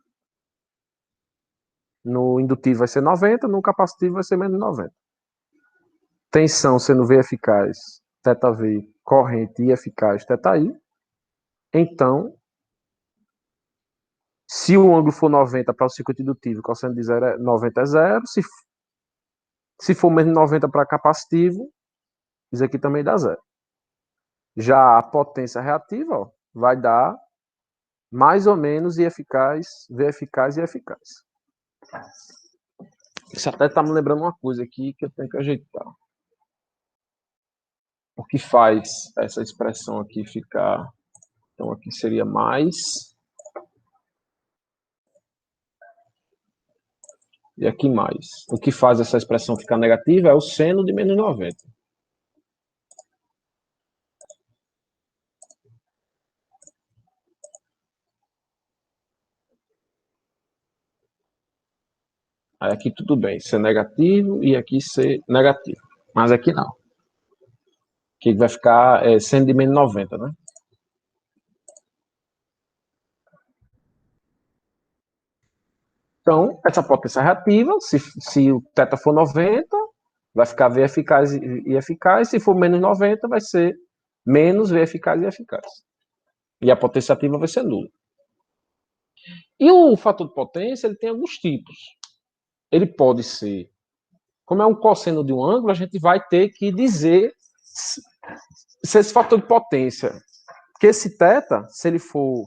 No indutivo vai ser 90, no capacitivo vai ser menos 90. Tensão sendo V eficaz, θV, corrente I eficaz, θI. Então, se o ângulo for 90 para o circuito indutivo, cosseno de 0 90 é 0. Se for menos 90 para capacitivo, isso aqui também dá 0. Já a potência reativa, ó, vai dar mais ou menos I eficaz, V eficaz e eficaz. Isso até está me lembrando uma coisa aqui que eu tenho que ajeitar. O que faz essa expressão aqui ficar... Então, aqui seria mais... E aqui mais. O que faz essa expressão ficar negativa é o seno de menos 90. Aí aqui tudo bem, ser negativo e aqui ser negativo. Mas aqui não. Aqui vai ficar seno de menos 90, né? Então, essa potência reativa, se o θ for 90, vai ficar V eficaz e eficaz. Se for menos 90, vai ser menos V eficaz e eficaz. E a potência ativa vai ser nula. E o fator de potência, ele tem alguns tipos. Ele pode ser, como é um cosseno de um ângulo, a gente vai ter que dizer se esse fator de potência, que esse θ, se ele for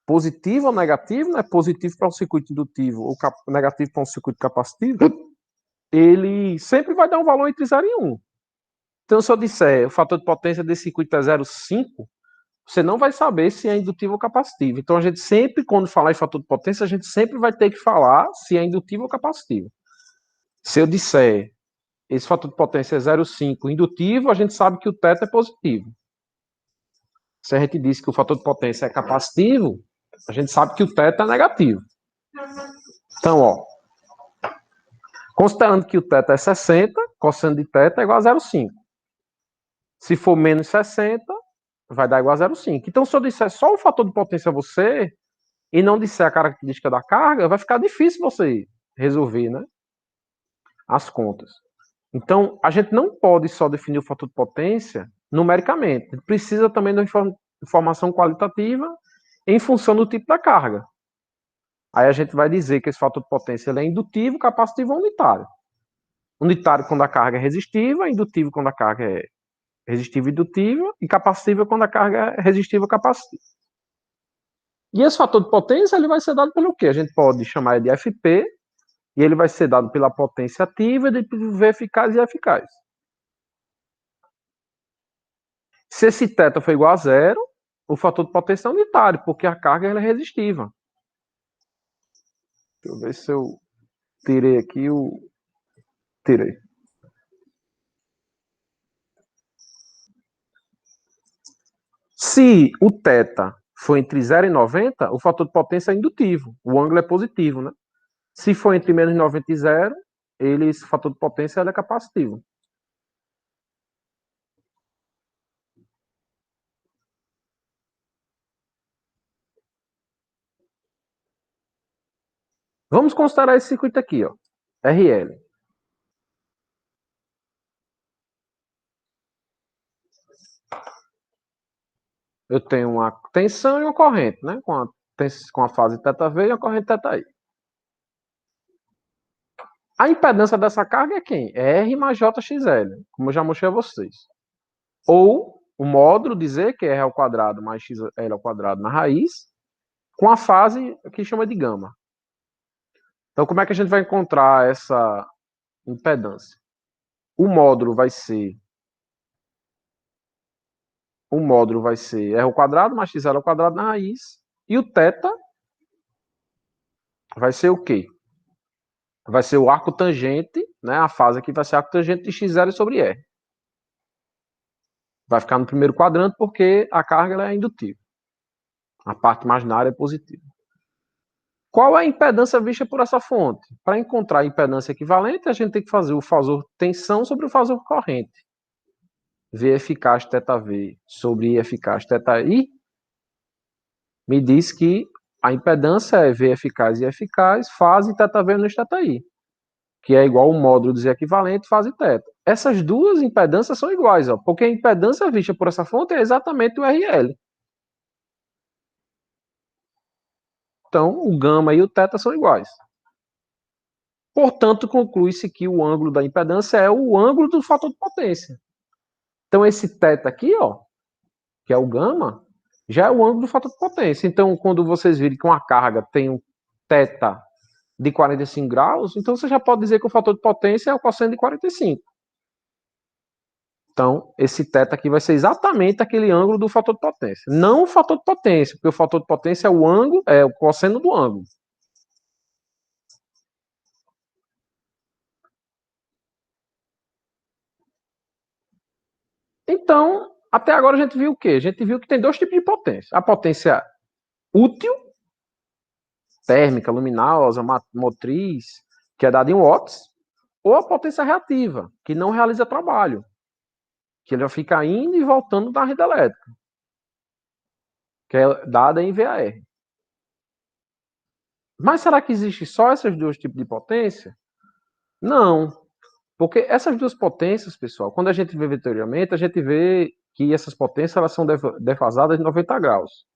positivo ou negativo, né, positivo para um circuito indutivo ou negativo para um circuito capacitivo, ele sempre vai dar um valor entre 0 e 1. Então, se eu disser o fator de potência desse circuito é 0,5, você não vai saber se é indutivo ou capacitivo. Então, a gente sempre, quando falar em fator de potência, a gente sempre vai ter que falar se é indutivo ou capacitivo. Se eu disser esse fator de potência é 0,5 indutivo, a gente sabe que o θ é positivo. Se a gente diz que o fator de potência é capacitivo, a gente sabe que o θ é negativo. Então, ó, considerando que o θ é 60, cosseno de θ é igual a 0,5. Se for menos 60, vai dar igual a 0,5. Então, se eu disser só o fator de potência a você, e não disser a característica da carga, vai ficar difícil você resolver, né, as contas. Então, a gente não pode só definir o fator de potência numericamente. A gente precisa também de uma informação qualitativa em função do tipo da carga. Aí a gente vai dizer que esse fator de potência ele é indutivo, capacitivo ou unitário. Unitário quando a carga é resistiva, indutivo quando a carga é resistiva e indutiva, e capacitiva quando a carga é resistiva ou capacitiva. E esse fator de potência ele vai ser dado pelo quê? A gente pode chamar ele de FP, e ele vai ser dado pela potência ativa e de V eficaz e eficaz. Se esse θ for igual a zero, o fator de potência é unitário, porque a carga é resistiva. Deixa eu ver se eu tirei aqui o... Tirei. Se o θ for entre 0 e 90, o fator de potência é indutivo. O ângulo é positivo, né? Se for entre menos 90 e 0, esse fator de potência é capacitivo. Vamos considerar esse circuito aqui, ó, RL. Eu tenho uma tensão e uma corrente, né? Com a fase ΔV e a corrente ΔI. A impedância dessa carga é quem? É R mais JXL, como eu já mostrei a vocês. Ou o módulo dizer que é R ao quadrado mais XL ao quadrado na raiz, com a fase que chama de gama. Então, como é que a gente vai encontrar essa impedância? O módulo vai ser R ao quadrado mais XL ao quadrado na raiz. E o θ vai ser o quê? Vai ser o arco tangente, né? A fase aqui vai ser arco tangente de XL sobre R. Vai ficar no primeiro quadrante porque a carga é indutiva. A parte imaginária é positiva. Qual é a impedância vista por essa fonte? Para encontrar a impedância equivalente, a gente tem que fazer o fator tensão sobre o fator corrente. V eficaz ΔV sobre I eficaz ΔI me diz que a impedância é V eficaz e eficaz, fase ΔV menos ΔI, que é igual ao módulo de Z equivalente, fase θ. Essas duas impedâncias são iguais, ó, porque a impedância vista por essa fonte é exatamente o RL. Então, o gama e o θ são iguais. Portanto, conclui-se que o ângulo da impedância é o ângulo do fator de potência. Então, esse θ aqui, ó, que é o gama, já é o ângulo do fator de potência. Então, quando vocês virem que uma carga tem um θ de 45 graus, então você já pode dizer que o fator de potência é o cosseno de 45. Então, esse θ aqui vai ser exatamente aquele ângulo do fator de potência. Não o fator de potência, porque o fator de potência é o ângulo, é o cosseno do ângulo. Então, até agora a gente viu o quê? A gente viu que tem dois tipos de potência. A potência útil, térmica, luminosa, motriz, que é dada em watts, ou a potência reativa, que não realiza trabalho, que ele vai ficar indo e voltando da rede elétrica, que é dada em VAR. Mas será que existe só esses dois tipos de potência? Não, porque essas duas potências, pessoal, quando a gente vê vetorialmente, a gente vê que essas potências elas são defasadas de 90 graus.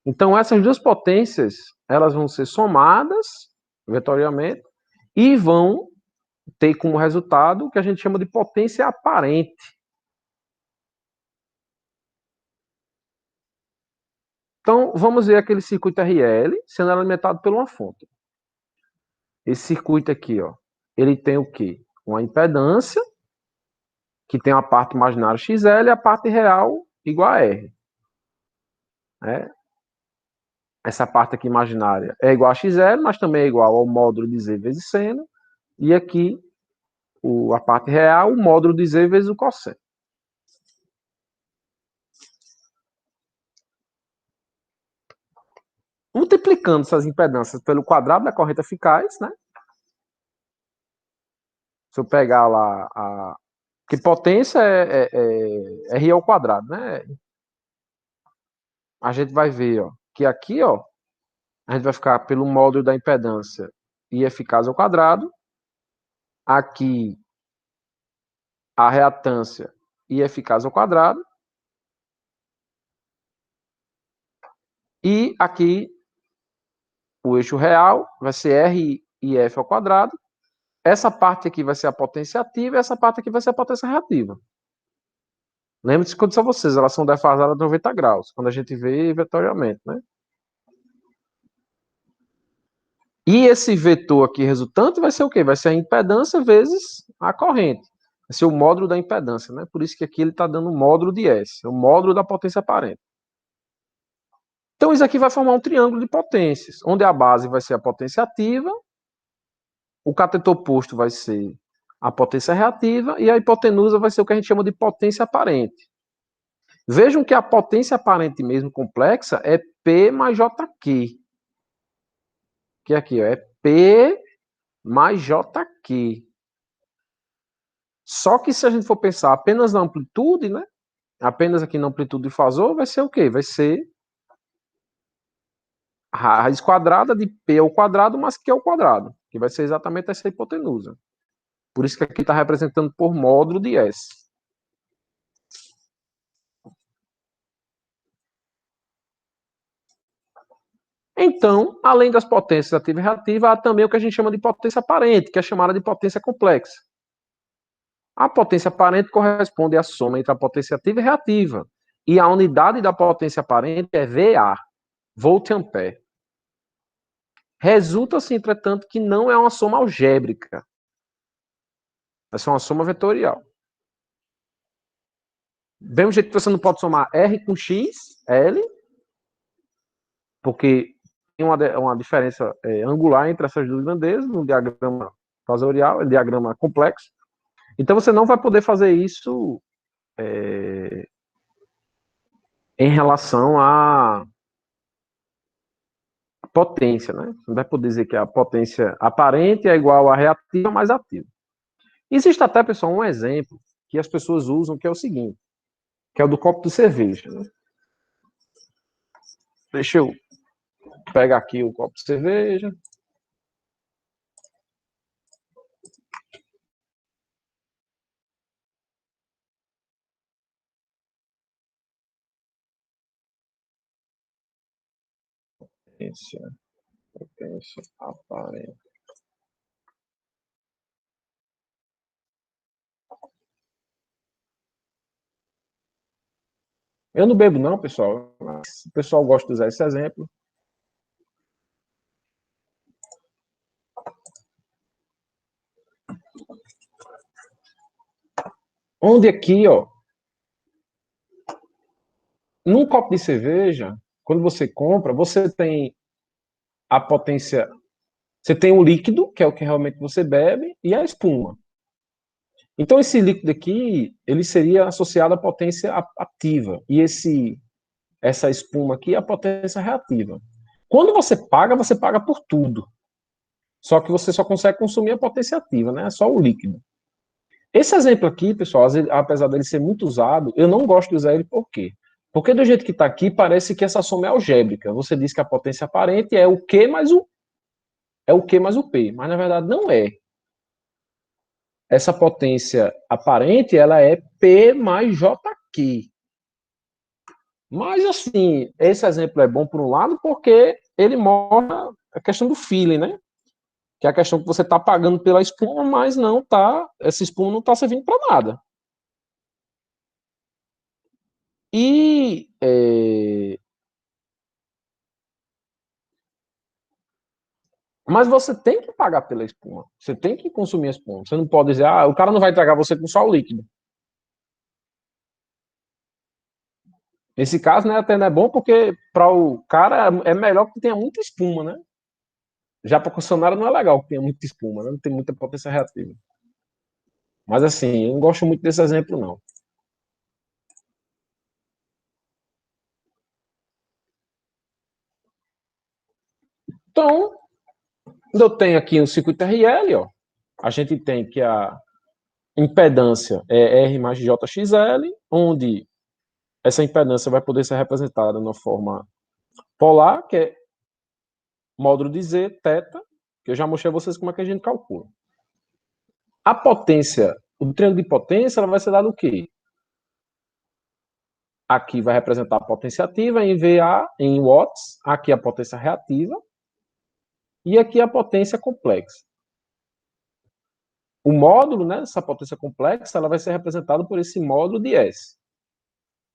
Então, essas duas potências elas vão ser somadas vetorialmente e vão ter como resultado o que a gente chama de potência aparente. Então, vamos ver aquele circuito RL sendo alimentado por uma fonte. Esse circuito aqui, ó, ele tem o quê? Uma impedância, que tem a parte imaginária XL e a parte real igual a R. Essa parte aqui imaginária é igual a XL, mas também é igual ao módulo de Z vezes seno. E aqui, a parte real, o módulo de Z vezes o cosseno. Multiplicando essas impedâncias pelo quadrado da corrente eficaz, né? Se eu pegar lá Que potência é R ao quadrado, né? A gente vai ver, ó, que aqui, ó, a gente vai ficar pelo módulo da impedância I eficaz ao quadrado. Aqui, a reatância I eficaz ao quadrado. E aqui, o eixo real vai ser R e F ao quadrado. Essa parte aqui vai ser a potência ativa e essa parte aqui vai ser a potência reativa. Lembre-se que eu disse a vocês, elas são defasadas de 90 graus, quando a gente vê vetorialmente, né? E esse vetor aqui resultante vai ser o quê? Vai ser a impedância vezes a corrente. Vai ser o módulo da impedância, né? Por isso que aqui ele está dando o módulo de S, o módulo da potência aparente. Então isso aqui vai formar um triângulo de potências, onde a base vai ser a potência ativa, o cateto oposto vai ser a potência reativa e a hipotenusa vai ser o que a gente chama de potência aparente. Vejam que a potência aparente mesmo complexa é P mais JQ. Que aqui ó, é P mais JQ. Só que se a gente for pensar apenas na amplitude, né? Apenas aqui na amplitude do fasor, vai ser o quê? Vai ser a raiz quadrada de P ao quadrado mais Q ao quadrado, que vai ser exatamente essa hipotenusa. Por isso que aqui está representando por módulo de S. Então, além das potências ativa e reativa, há também o que a gente chama de potência aparente, que é chamada de potência complexa. A potência aparente corresponde à soma entre a potência ativa e reativa. E a unidade da potência aparente é VA, volt-ampere. Resulta-se, entretanto, que não é uma soma algébrica. Vai ser uma soma vetorial. Do mesmo jeito que você não pode somar R com X, L, porque tem uma diferença angular entre essas duas grandezas no diagrama fasorial, diagrama complexo. Então você não vai poder fazer isso em relação à potência, né? Você não vai poder dizer que a potência aparente é igual à reativa mais ativa. Existe até, pessoal, um exemplo que as pessoas usam, que é o seguinte, que é o do copo de cerveja. Né? Deixa eu pegar aqui o copo de cerveja. Potência aparente. Eu não bebo não, pessoal, mas o pessoal gosta de usar esse exemplo. Onde aqui, ó, num copo de cerveja, quando você compra, você tem a potência, você tem o líquido, que é o que realmente você bebe, e a espuma. Então esse líquido aqui, ele seria associado à potência ativa, e essa espuma aqui é a potência reativa. Quando você paga por tudo. Só que você só consegue consumir a potência ativa, né? É só o líquido. Esse exemplo aqui, pessoal, apesar dele ser muito usado, eu não gosto de usar ele por quê? Porque do jeito que está aqui, parece que essa soma é algébrica. Você diz que a potência aparente é o Q mais o P, mas na verdade não é. Essa potência aparente, ela é P mais JQ. Mas assim, esse exemplo é bom por um lado porque ele mostra a questão do feeling, né? Que é a questão que você está pagando pela espuma, mas não tá, essa espuma não está servindo para nada. E mas você tem que pagar pela espuma. Você tem que consumir a espuma. Você não pode dizer, o cara não vai entregar você com só o líquido. Nesse caso, né, até não é bom porque para o cara é melhor que tenha muita espuma, né? Já para o concessionário não é legal que tenha muita espuma, né? Não tem muita potência reativa. Mas assim, eu não gosto muito desse exemplo, não. Então, eu tenho aqui um circuito RL, ó. A gente tem que impedância é R mais JXL, onde essa impedância vai poder ser representada na forma polar, que é módulo de Z, θ, que eu já mostrei a vocês como é que a gente calcula. A potência, o triângulo de potência, ela vai ser dado o quê? Aqui vai representar a potência ativa em VA, em watts, aqui a potência reativa, e aqui a potência complexa. O módulo, né, essa potência complexa, ela vai ser representada por esse módulo de S.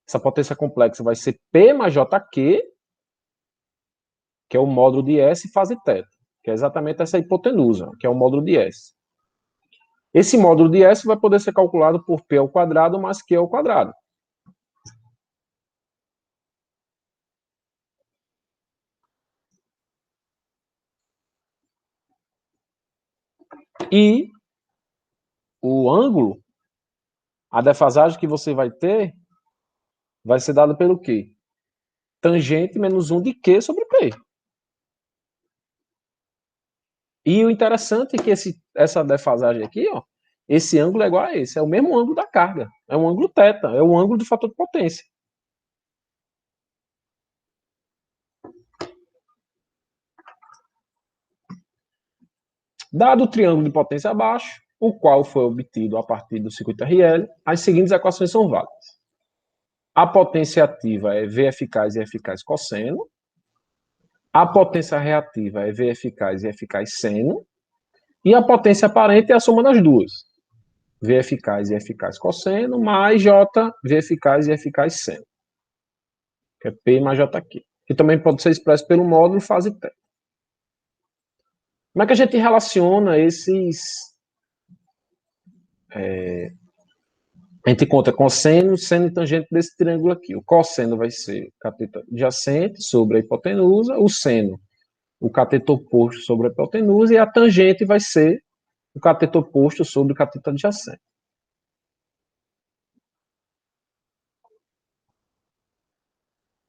Essa potência complexa vai ser P mais JQ, que é o módulo de S fase θ, que é exatamente essa hipotenusa, que é o módulo de S. Esse módulo de S vai poder ser calculado por P ao quadrado mais Q ao quadrado. E o ângulo, a defasagem que você vai ter, vai ser dada pelo quê? Tangente menos 1 de Q sobre P. E o interessante é que essa defasagem aqui, ó, esse ângulo é igual a esse, é o mesmo ângulo da carga, é um ângulo θ, é o ângulo do fator de potência. Dado o triângulo de potência abaixo, o qual foi obtido a partir do circuito RL, as seguintes equações são válidas. A potência ativa é V eficaz e eficaz cosseno. A potência reativa é V eficaz e eficaz seno. E a potência aparente é a soma das duas. V eficaz e eficaz cosseno, mais J, V eficaz e eficaz seno. Que é P mais JQ. Que também pode ser expresso pelo módulo fase θ. Como é que a gente relaciona esses... a gente encontra cosseno, seno e tangente desse triângulo aqui. O cosseno vai ser cateto adjacente sobre a hipotenusa, o seno, o cateto oposto sobre a hipotenusa, e a tangente vai ser o cateto oposto sobre o cateto adjacente.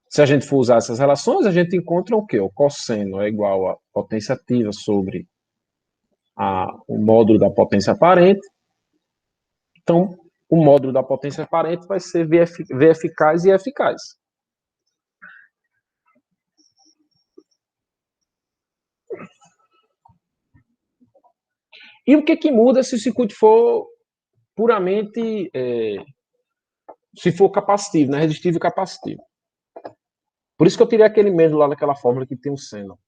Se a gente for usar essas relações, a gente encontra o quê? O cosseno é igual a potência ativa sobre o módulo da potência aparente. Então, o módulo da potência aparente vai ser V eficaz e eficaz. E o que muda se o circuito for puramente, se for capacitivo, né? Resistivo e capacitivo. Por isso que eu tirei aquele medo lá naquela fórmula que tem o seno.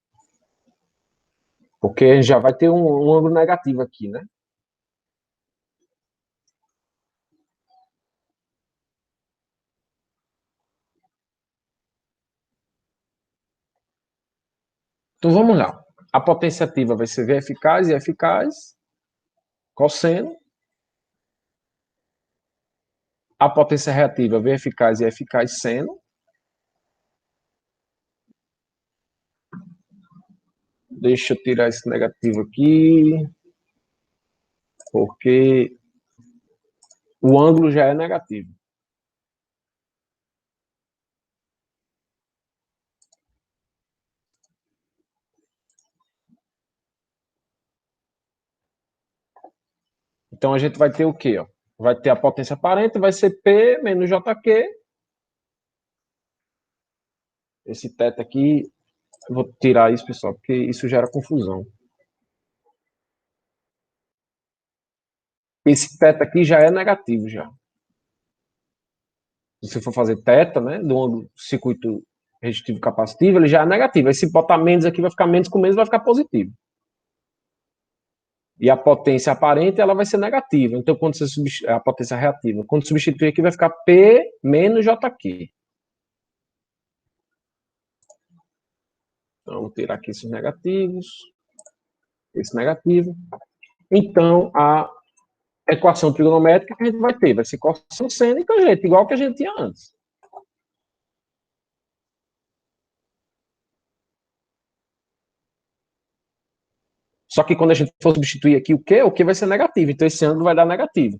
Porque a gente já vai ter um ângulo negativo aqui, né? Então vamos lá. A potência ativa vai ser V eficaz e eficaz, cosseno. A potência reativa V eficaz e eficaz, seno. Deixa eu tirar esse negativo aqui, porque o ângulo já é negativo. Então a gente vai ter o quê? Ó? Vai ter a potência aparente, vai ser P menos JQ. Esse θ aqui, eu vou tirar isso, pessoal, porque isso gera confusão. Esse θ aqui já é negativo já. Se você for fazer θ, né, do circuito resistivo capacitivo, ele já é negativo. Aí se botar menos aqui, vai ficar menos com menos, vai ficar positivo. E a potência aparente, ela vai ser negativa. Então, quando você substitui a potência reativa, quando substituir aqui, vai ficar P menos JQ. Então, vou tirar aqui esses negativos, esse negativo. Então, a equação trigonométrica que a gente vai ter vai ser cosseno, seno e tangente, igual que a gente tinha antes. Só que quando a gente for substituir aqui o Q vai ser negativo. Então, esse ângulo vai dar negativo.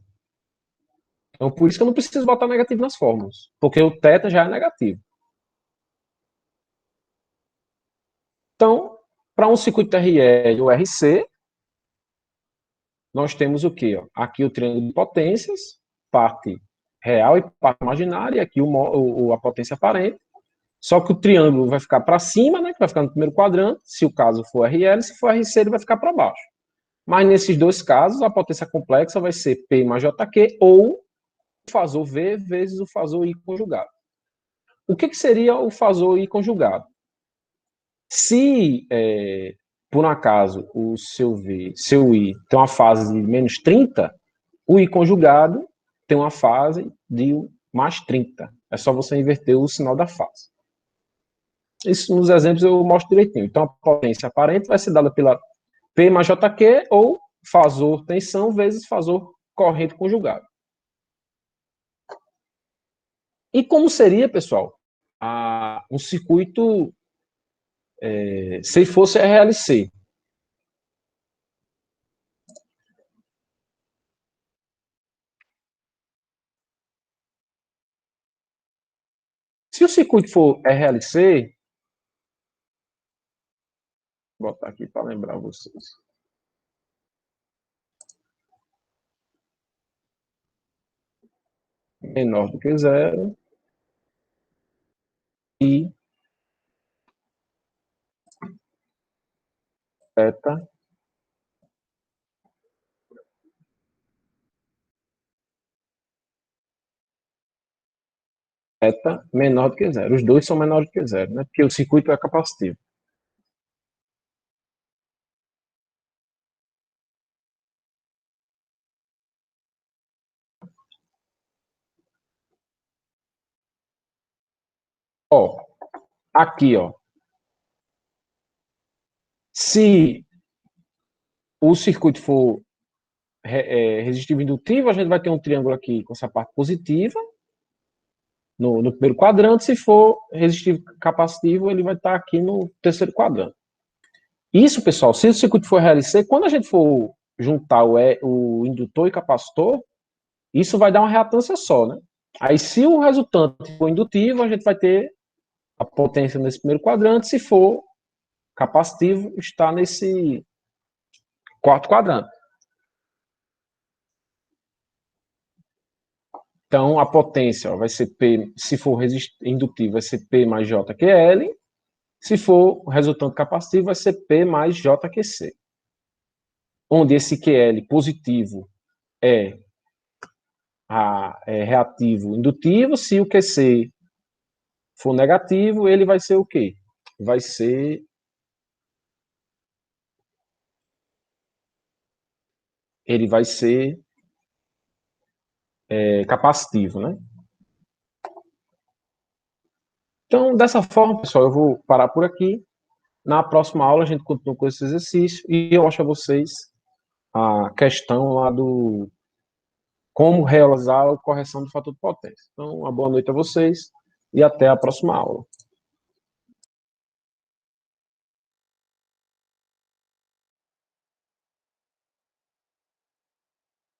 Então, por isso que eu não preciso botar negativo nas fórmulas, porque o θ já é negativo. Então, para um circuito RL ou RC, nós temos o quê? Ó? Aqui o triângulo de potências, parte real e parte imaginária, e aqui a potência aparente. Só que o triângulo vai ficar para cima, né, que vai ficar no primeiro quadrante, se o caso for RL, se for RC, ele vai ficar para baixo. Mas nesses dois casos, a potência complexa vai ser P mais JQ ou o fasor V vezes o fasor I conjugado. O que seria o fasor I conjugado? Se, por um acaso, o seu V, seu I tem uma fase de menos 30, o I conjugado tem uma fase de mais 30. É só você inverter o sinal da fase. Isso nos exemplos eu mostro direitinho. Então, a potência aparente vai ser dada pela P mais JQ ou fasor tensão vezes fasor corrente conjugado. E como seria, pessoal, um circuito se fosse RLC? Se o circuito for RLC, vou botar aqui para lembrar vocês. Menor do que zero e θ menor do que zero. Os dois são menores do que zero, né? Porque o circuito é capacitivo. Ó, aqui, ó. Se o circuito for resistivo indutivo, a gente vai ter um triângulo aqui com essa parte positiva, no primeiro quadrante. Se for resistivo capacitivo, ele vai estar aqui no terceiro quadrante. Isso, pessoal, se o circuito for RLC, quando a gente for juntar o indutor e capacitor, isso vai dar uma reatância só, né? Aí, se o resultante for indutivo, a gente vai ter a potência nesse primeiro quadrante. Se for capacitivo, está nesse quarto quadrante. Então, a potência ó, vai ser P, se for indutivo, vai ser P mais J que L. Se for o resultante capacitivo, vai ser P mais J que C. Onde esse QL positivo é reativo indutivo, se o QC for negativo, ele vai ser o quê? Vai ser ele vai ser capacitivo, né? Então, dessa forma, pessoal, eu vou parar por aqui. Na próxima aula, a gente continua com esse exercício e eu mostro a vocês a questão lá do como realizar a correção do fator de potência. Então, uma boa noite a vocês e até a próxima aula.